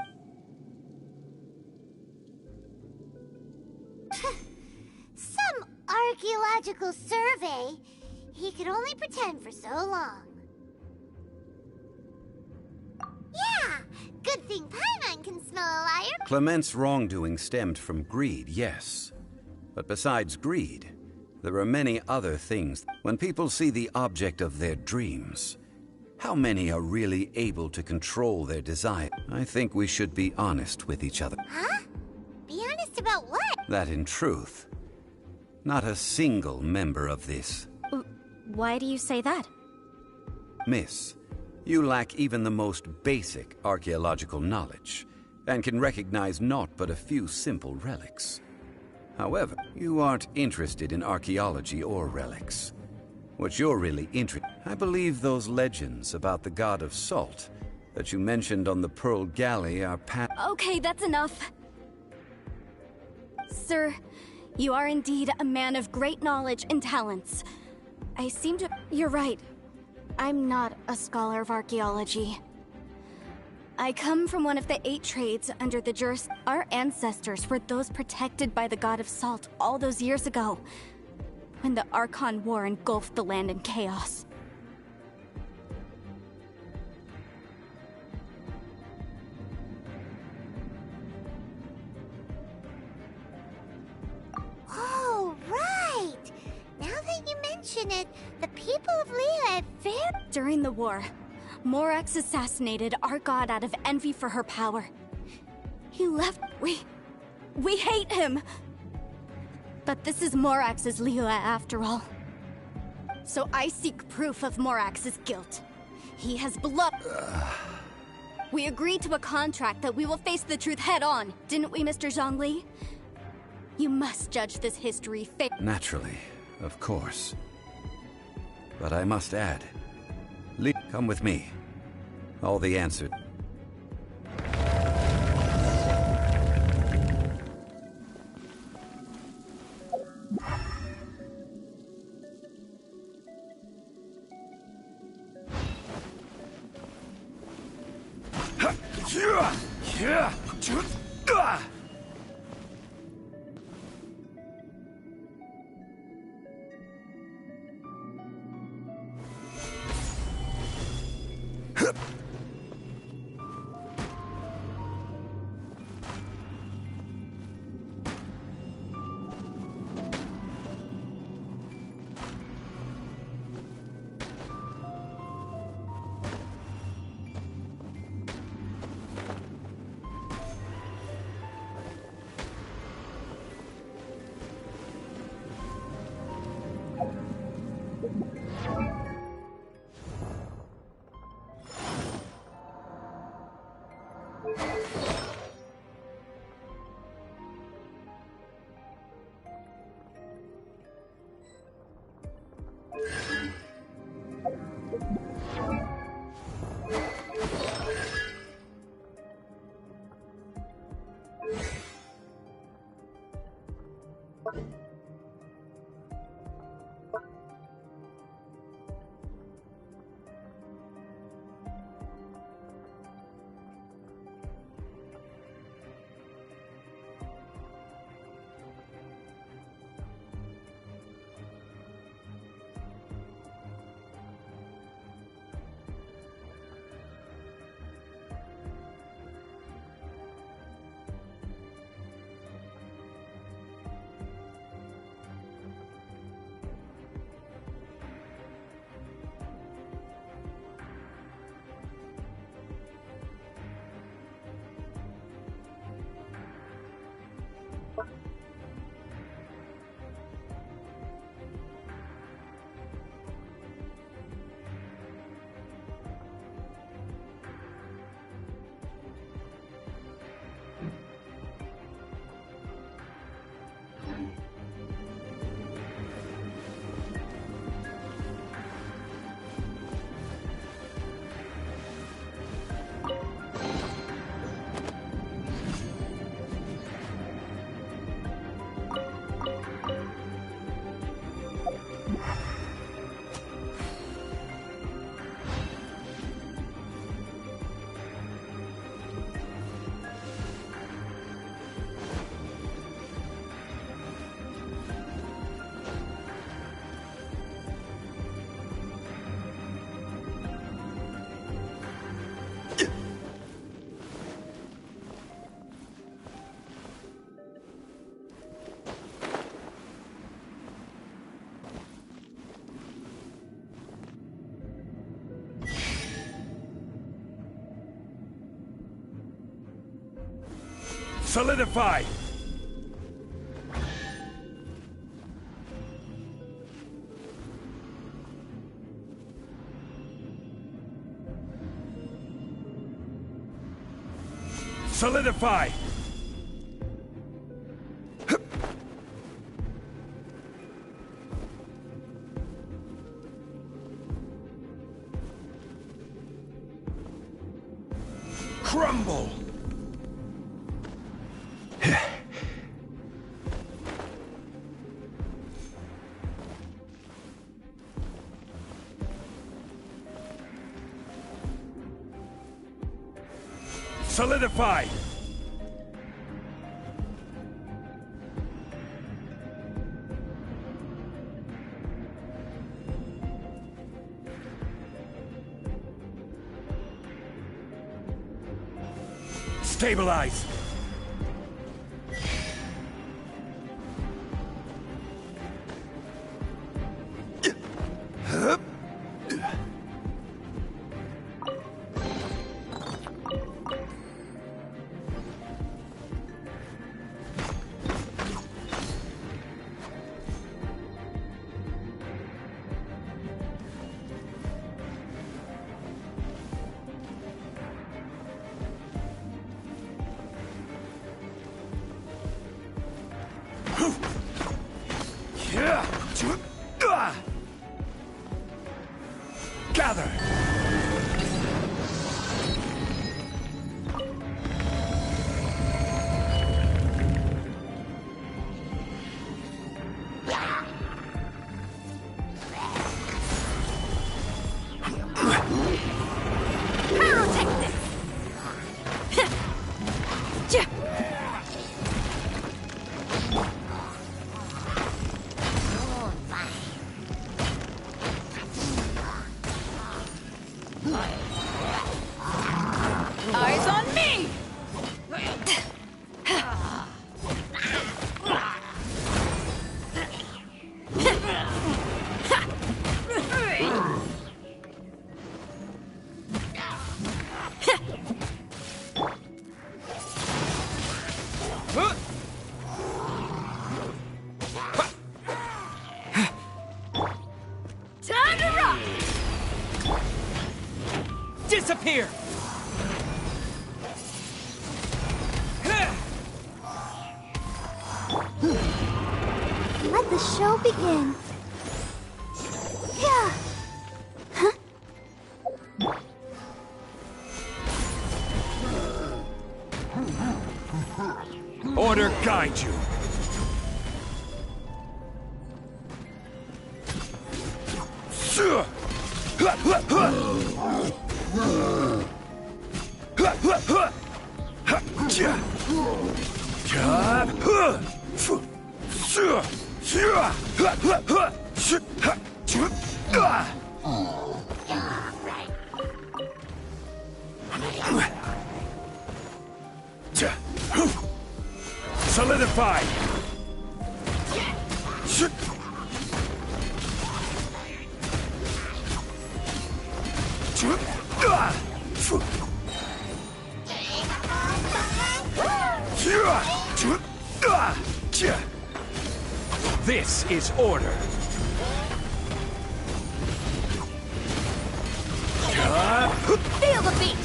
Some archaeological survey. He could only pretend for so long. Yeah! Good thing Paimon can smell a liar. Clement's wrongdoing stemmed from greed, yes. But besides greed, there are many other things. When people see the object of their dreams, how many are really able to control their desire? I think we should be honest with each other. Huh? Be honest about what? That in truth, not a single member of this. Why do you say that? Miss, you lack even the most basic archaeological knowledge, and can recognize naught but a few simple relics. However, you aren't interested in archaeology or relics. What you're really interested in, I believe those legends about the god of salt that you mentioned on the Pearl Galley are Okay, that's enough. Sir, you are indeed a man of great knowledge and talents. I seem to... You're right. I'm not a scholar of archaeology. I come from one of the 8 trades under the Our ancestors were those protected by the god of salt all those years ago, when the Archon War engulfed the land in chaos. Oh, right! Now that you mention it, the people of Liyue very... During the war, Morax assassinated our god out of envy for her power. He left... We hate him! But this is Morax's Liyue after all. So I seek proof of Morax's guilt. He has blood... We agreed to a contract that we will face the truth head on, didn't we, Mr. Zhongli? You must judge this history Naturally, of course. But I must add, come with me. All the answers. Solidify! Solidify! Crumble! Solidify! Stabilize! Gather! I'll take this! Eyes on me! Time to rock! Disappear! Let the show begin. Yeah. Huh? Order guide you. Solidify! This is order. Feel the beat!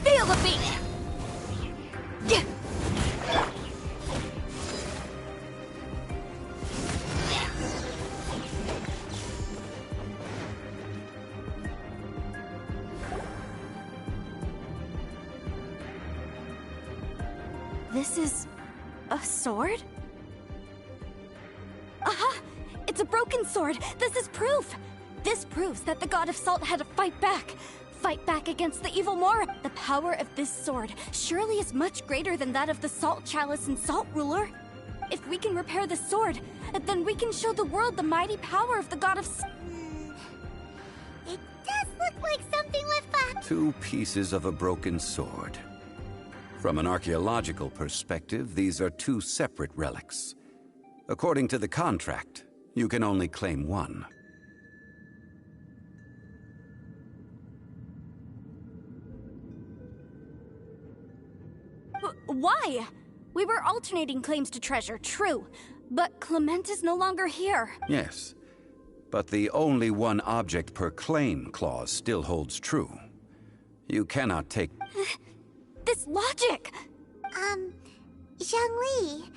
Feel the beat! This is a sword? Aha! It's a broken sword! This is proof! This proves that the God of Salt had to fight back. Fight back against the evil Mora. The power of this sword surely is much greater than that of the Salt Chalice and Salt Ruler. If we can repair the sword, then we can show the world the mighty power of the God of Salt. It does look like something with Two pieces of a broken sword. From an archaeological perspective, these are two separate relics. According to the contract, you can only claim one. Why? We were alternating claims to treasure, true. But Clement is no longer here. Yes, but the only one object per claim clause still holds true. You cannot take... This logic! Zhongli.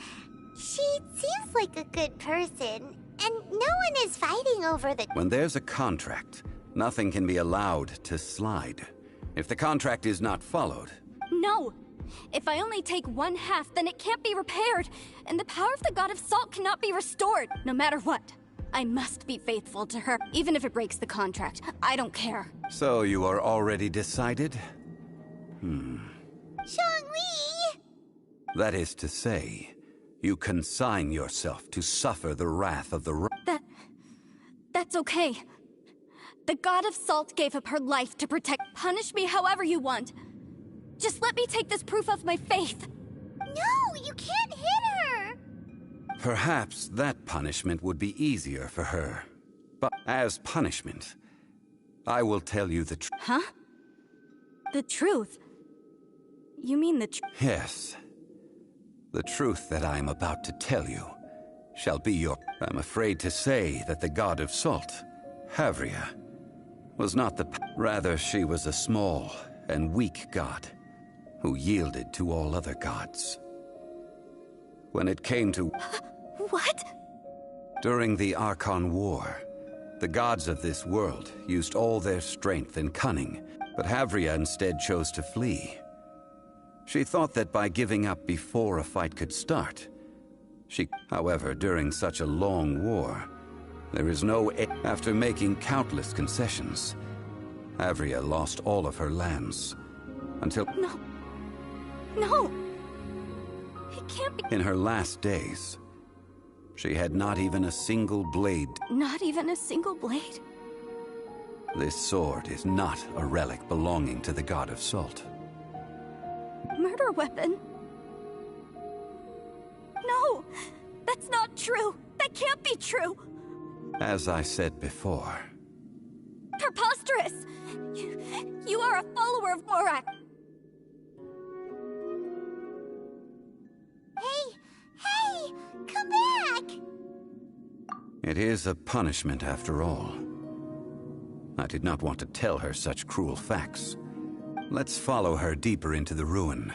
She seems like a good person, and no one is fighting over the... When there's a contract, nothing can be allowed to slide. If the contract is not followed... No! If I only take one half, then it can't be repaired, and the power of the God of Salt cannot be restored, no matter what. I must be faithful to her, even if it breaks the contract. I don't care. So you are already decided? Zhongli! That is to say, you consign yourself to suffer the wrath of the... That's okay. The God of Salt gave up her life to protect... Punish me however you want. Just let me take this proof of my faith. No, you can't hit her! Perhaps that punishment would be easier for her. But as punishment, I will tell you the truth. Huh? The truth? You mean the truth? Yes. The truth that I am about to tell you shall be your... I'm afraid to say that the God of Salt, Havria, was not the... Rather, she was a small and weak god who yielded to all other gods. When it came to... What? During the Archon War, The gods of this world used all their strength and cunning, but Havria instead chose to flee. She thought that by giving up before a fight could start, however, during such a long war, there is no after making countless concessions, Havria lost all of her lands until No! It can't be. In her last days, she had not even a single blade. Not even a single blade? This sword is not a relic belonging to the god of salt. Murder weapon? No! That's not true! That can't be true! As I said before. Preposterous! You are a follower of Morak! Hey! Come back! It is a punishment after all. I did not want to tell her such cruel facts. Let's follow her deeper into the ruin.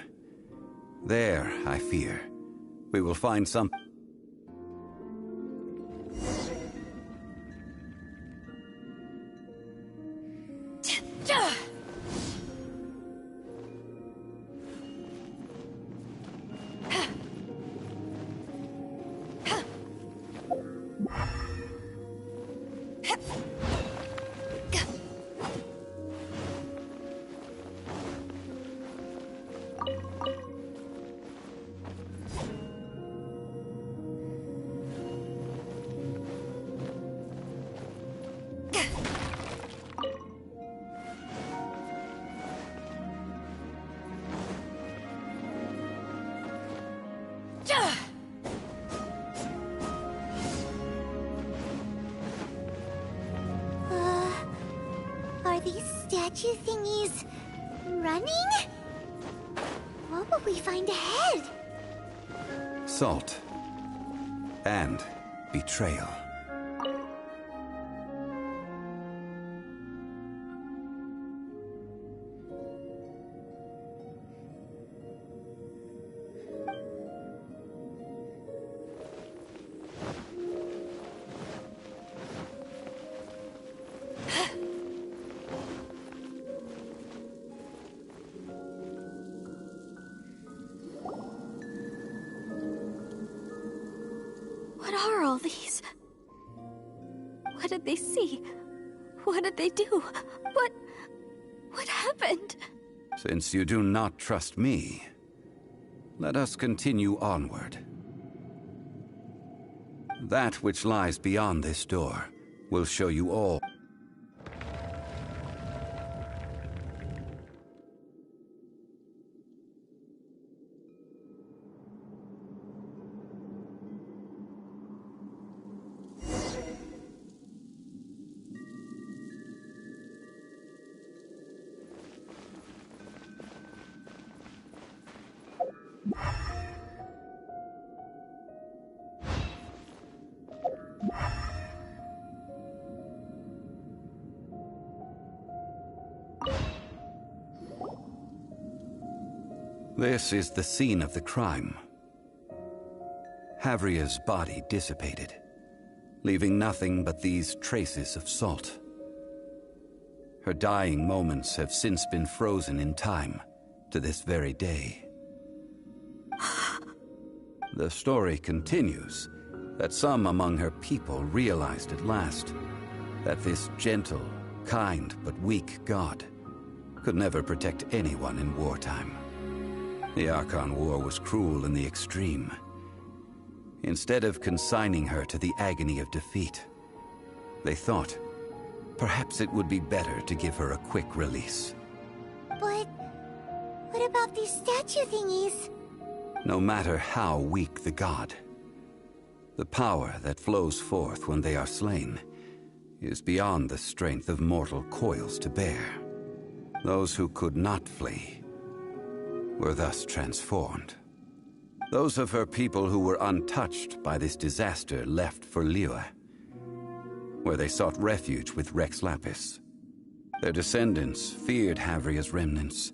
There, I fear, we will find some... Are these statue thingies running? What will we find ahead? Salt. And betrayal. What are all these? What did they see? What did they do? What happened? Since you do not trust me, let us continue onward. That which lies beyond this door will show you all. This is the scene of the crime. Havria's body dissipated, leaving nothing but these traces of salt. Her dying moments have since been frozen in time to this very day. The story continues that some among her people realized at last that this gentle, kind, but weak god could never protect anyone in wartime. The Archon War was cruel in the extreme. Instead of consigning her to the agony of defeat, they thought perhaps it would be better to give her a quick release. But what about these statue thingies? No matter how weak the god, the power that flows forth when they are slain is beyond the strength of mortal coils to bear. Those who could not flee were thus transformed. Those of her people who were untouched by this disaster left for Liyue, where they sought refuge with Rex Lapis. Their descendants feared Havria's remnants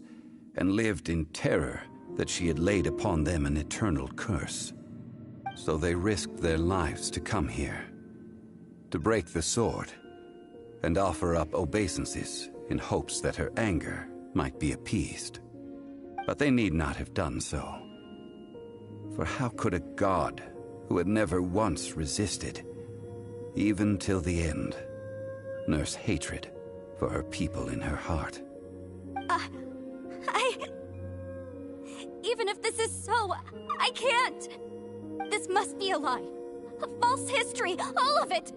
and lived in terror that she had laid upon them an eternal curse. So they risked their lives to come here, to break the sword and offer up obeisances in hopes that her anger might be appeased. But they need not have done so. For how could a god who had never once resisted, even till the end, nurse hatred for her people in her heart? Even if this is so, I can't! This must be a lie. A false history, all of it!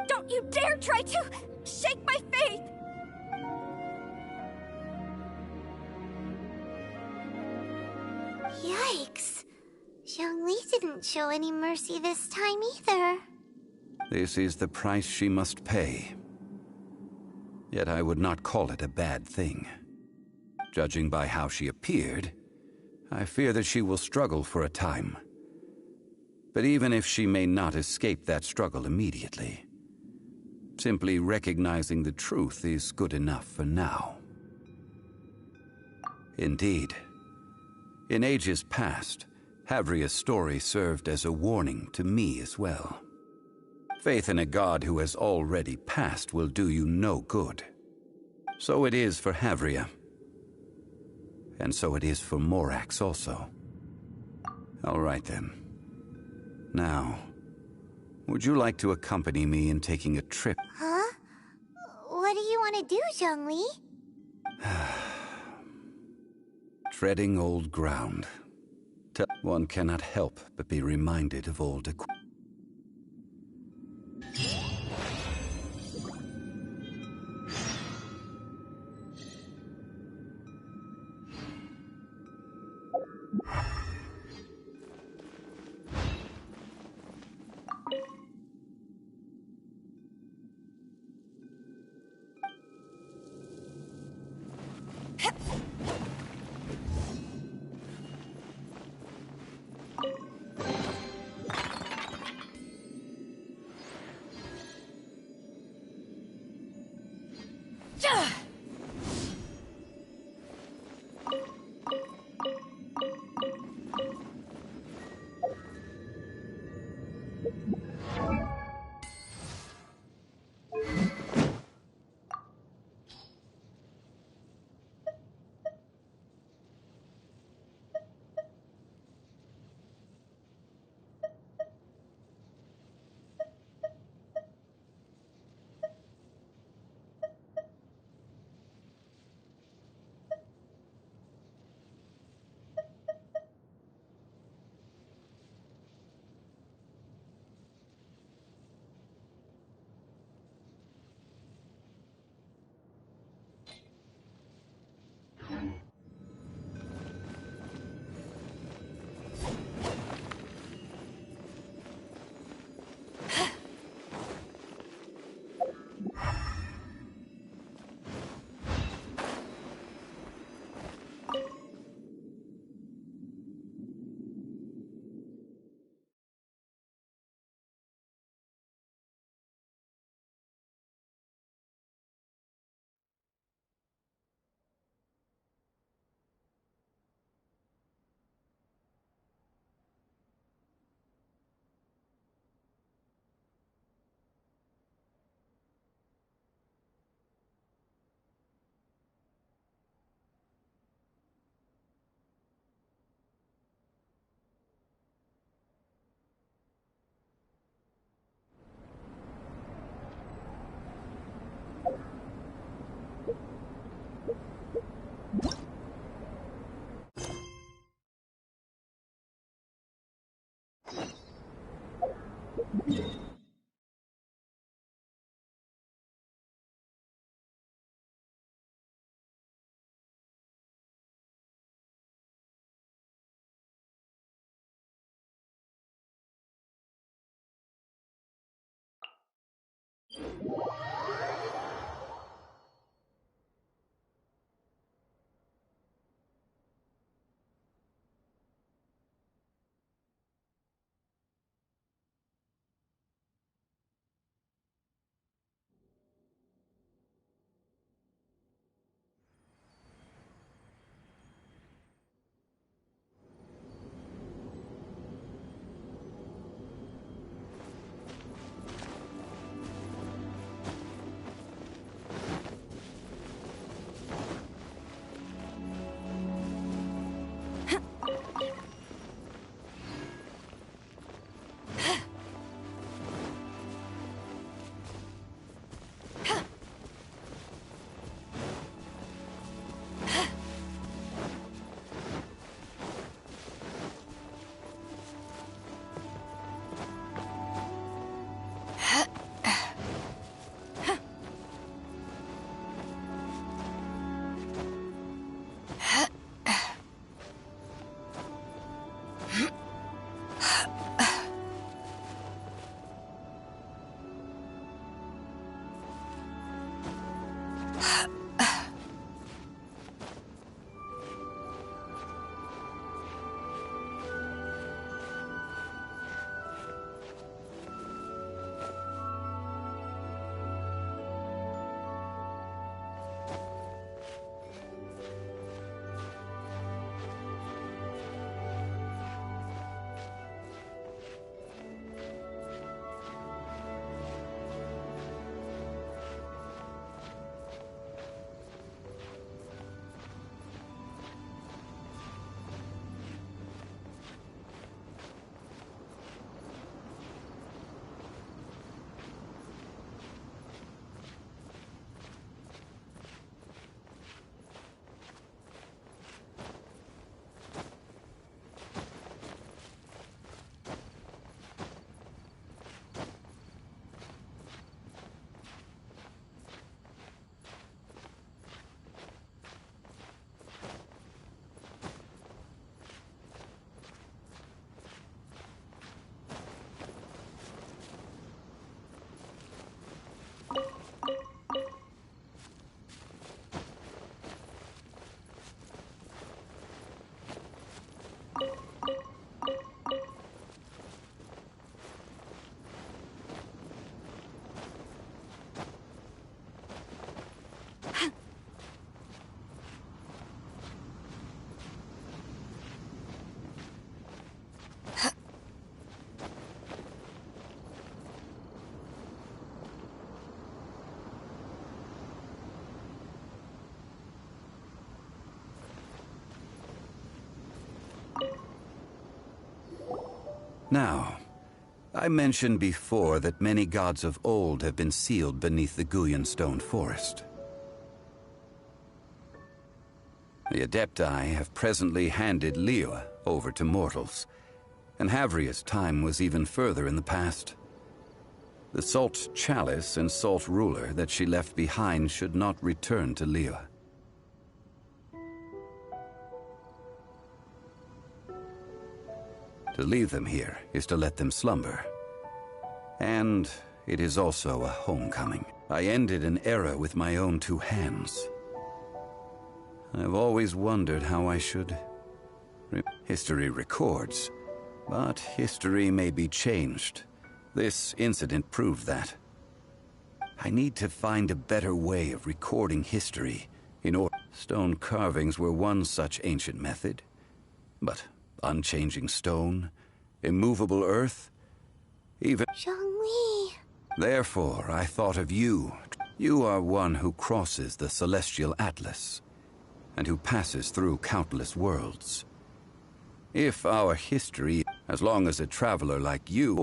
Don't you dare try to shake my faith! Yikes. Zhongli didn't show any mercy this time either. This is the price she must pay. Yet I would not call it a bad thing. Judging by how she appeared, I fear that she will struggle for a time. But even if she may not escape that struggle immediately, simply recognizing the truth is good enough for now. Indeed, in ages past, Havria's story served as a warning to me as well. Faith in a god who has already passed will do you no good. So it is for Havria. And so it is for Morax also. All right then. Now, would you like to accompany me in taking a trip? Huh? What do you want to do, Zhongli? Treading old ground. One cannot help but be reminded of old acquaintances. Now, I mentioned before that many gods of old have been sealed beneath the Guyan stone forest. The Adepti have presently handed Liyue over to mortals, and Havria's time was even further in the past. The Salt Chalice and Salt Ruler that she left behind should not return to Liyue. To leave them here is to let them slumber. And it is also a homecoming. I ended an era with my own two hands. I've always wondered how I should... History records, but history may be changed. This incident proved that. I need to find a better way of recording history in order. Stone carvings were one such ancient method, but unchanging stone, immovable earth, even... Zhongli. Therefore, I thought of you. You are one who crosses the celestial atlas, and who passes through countless worlds. If our history, as long as a traveler like you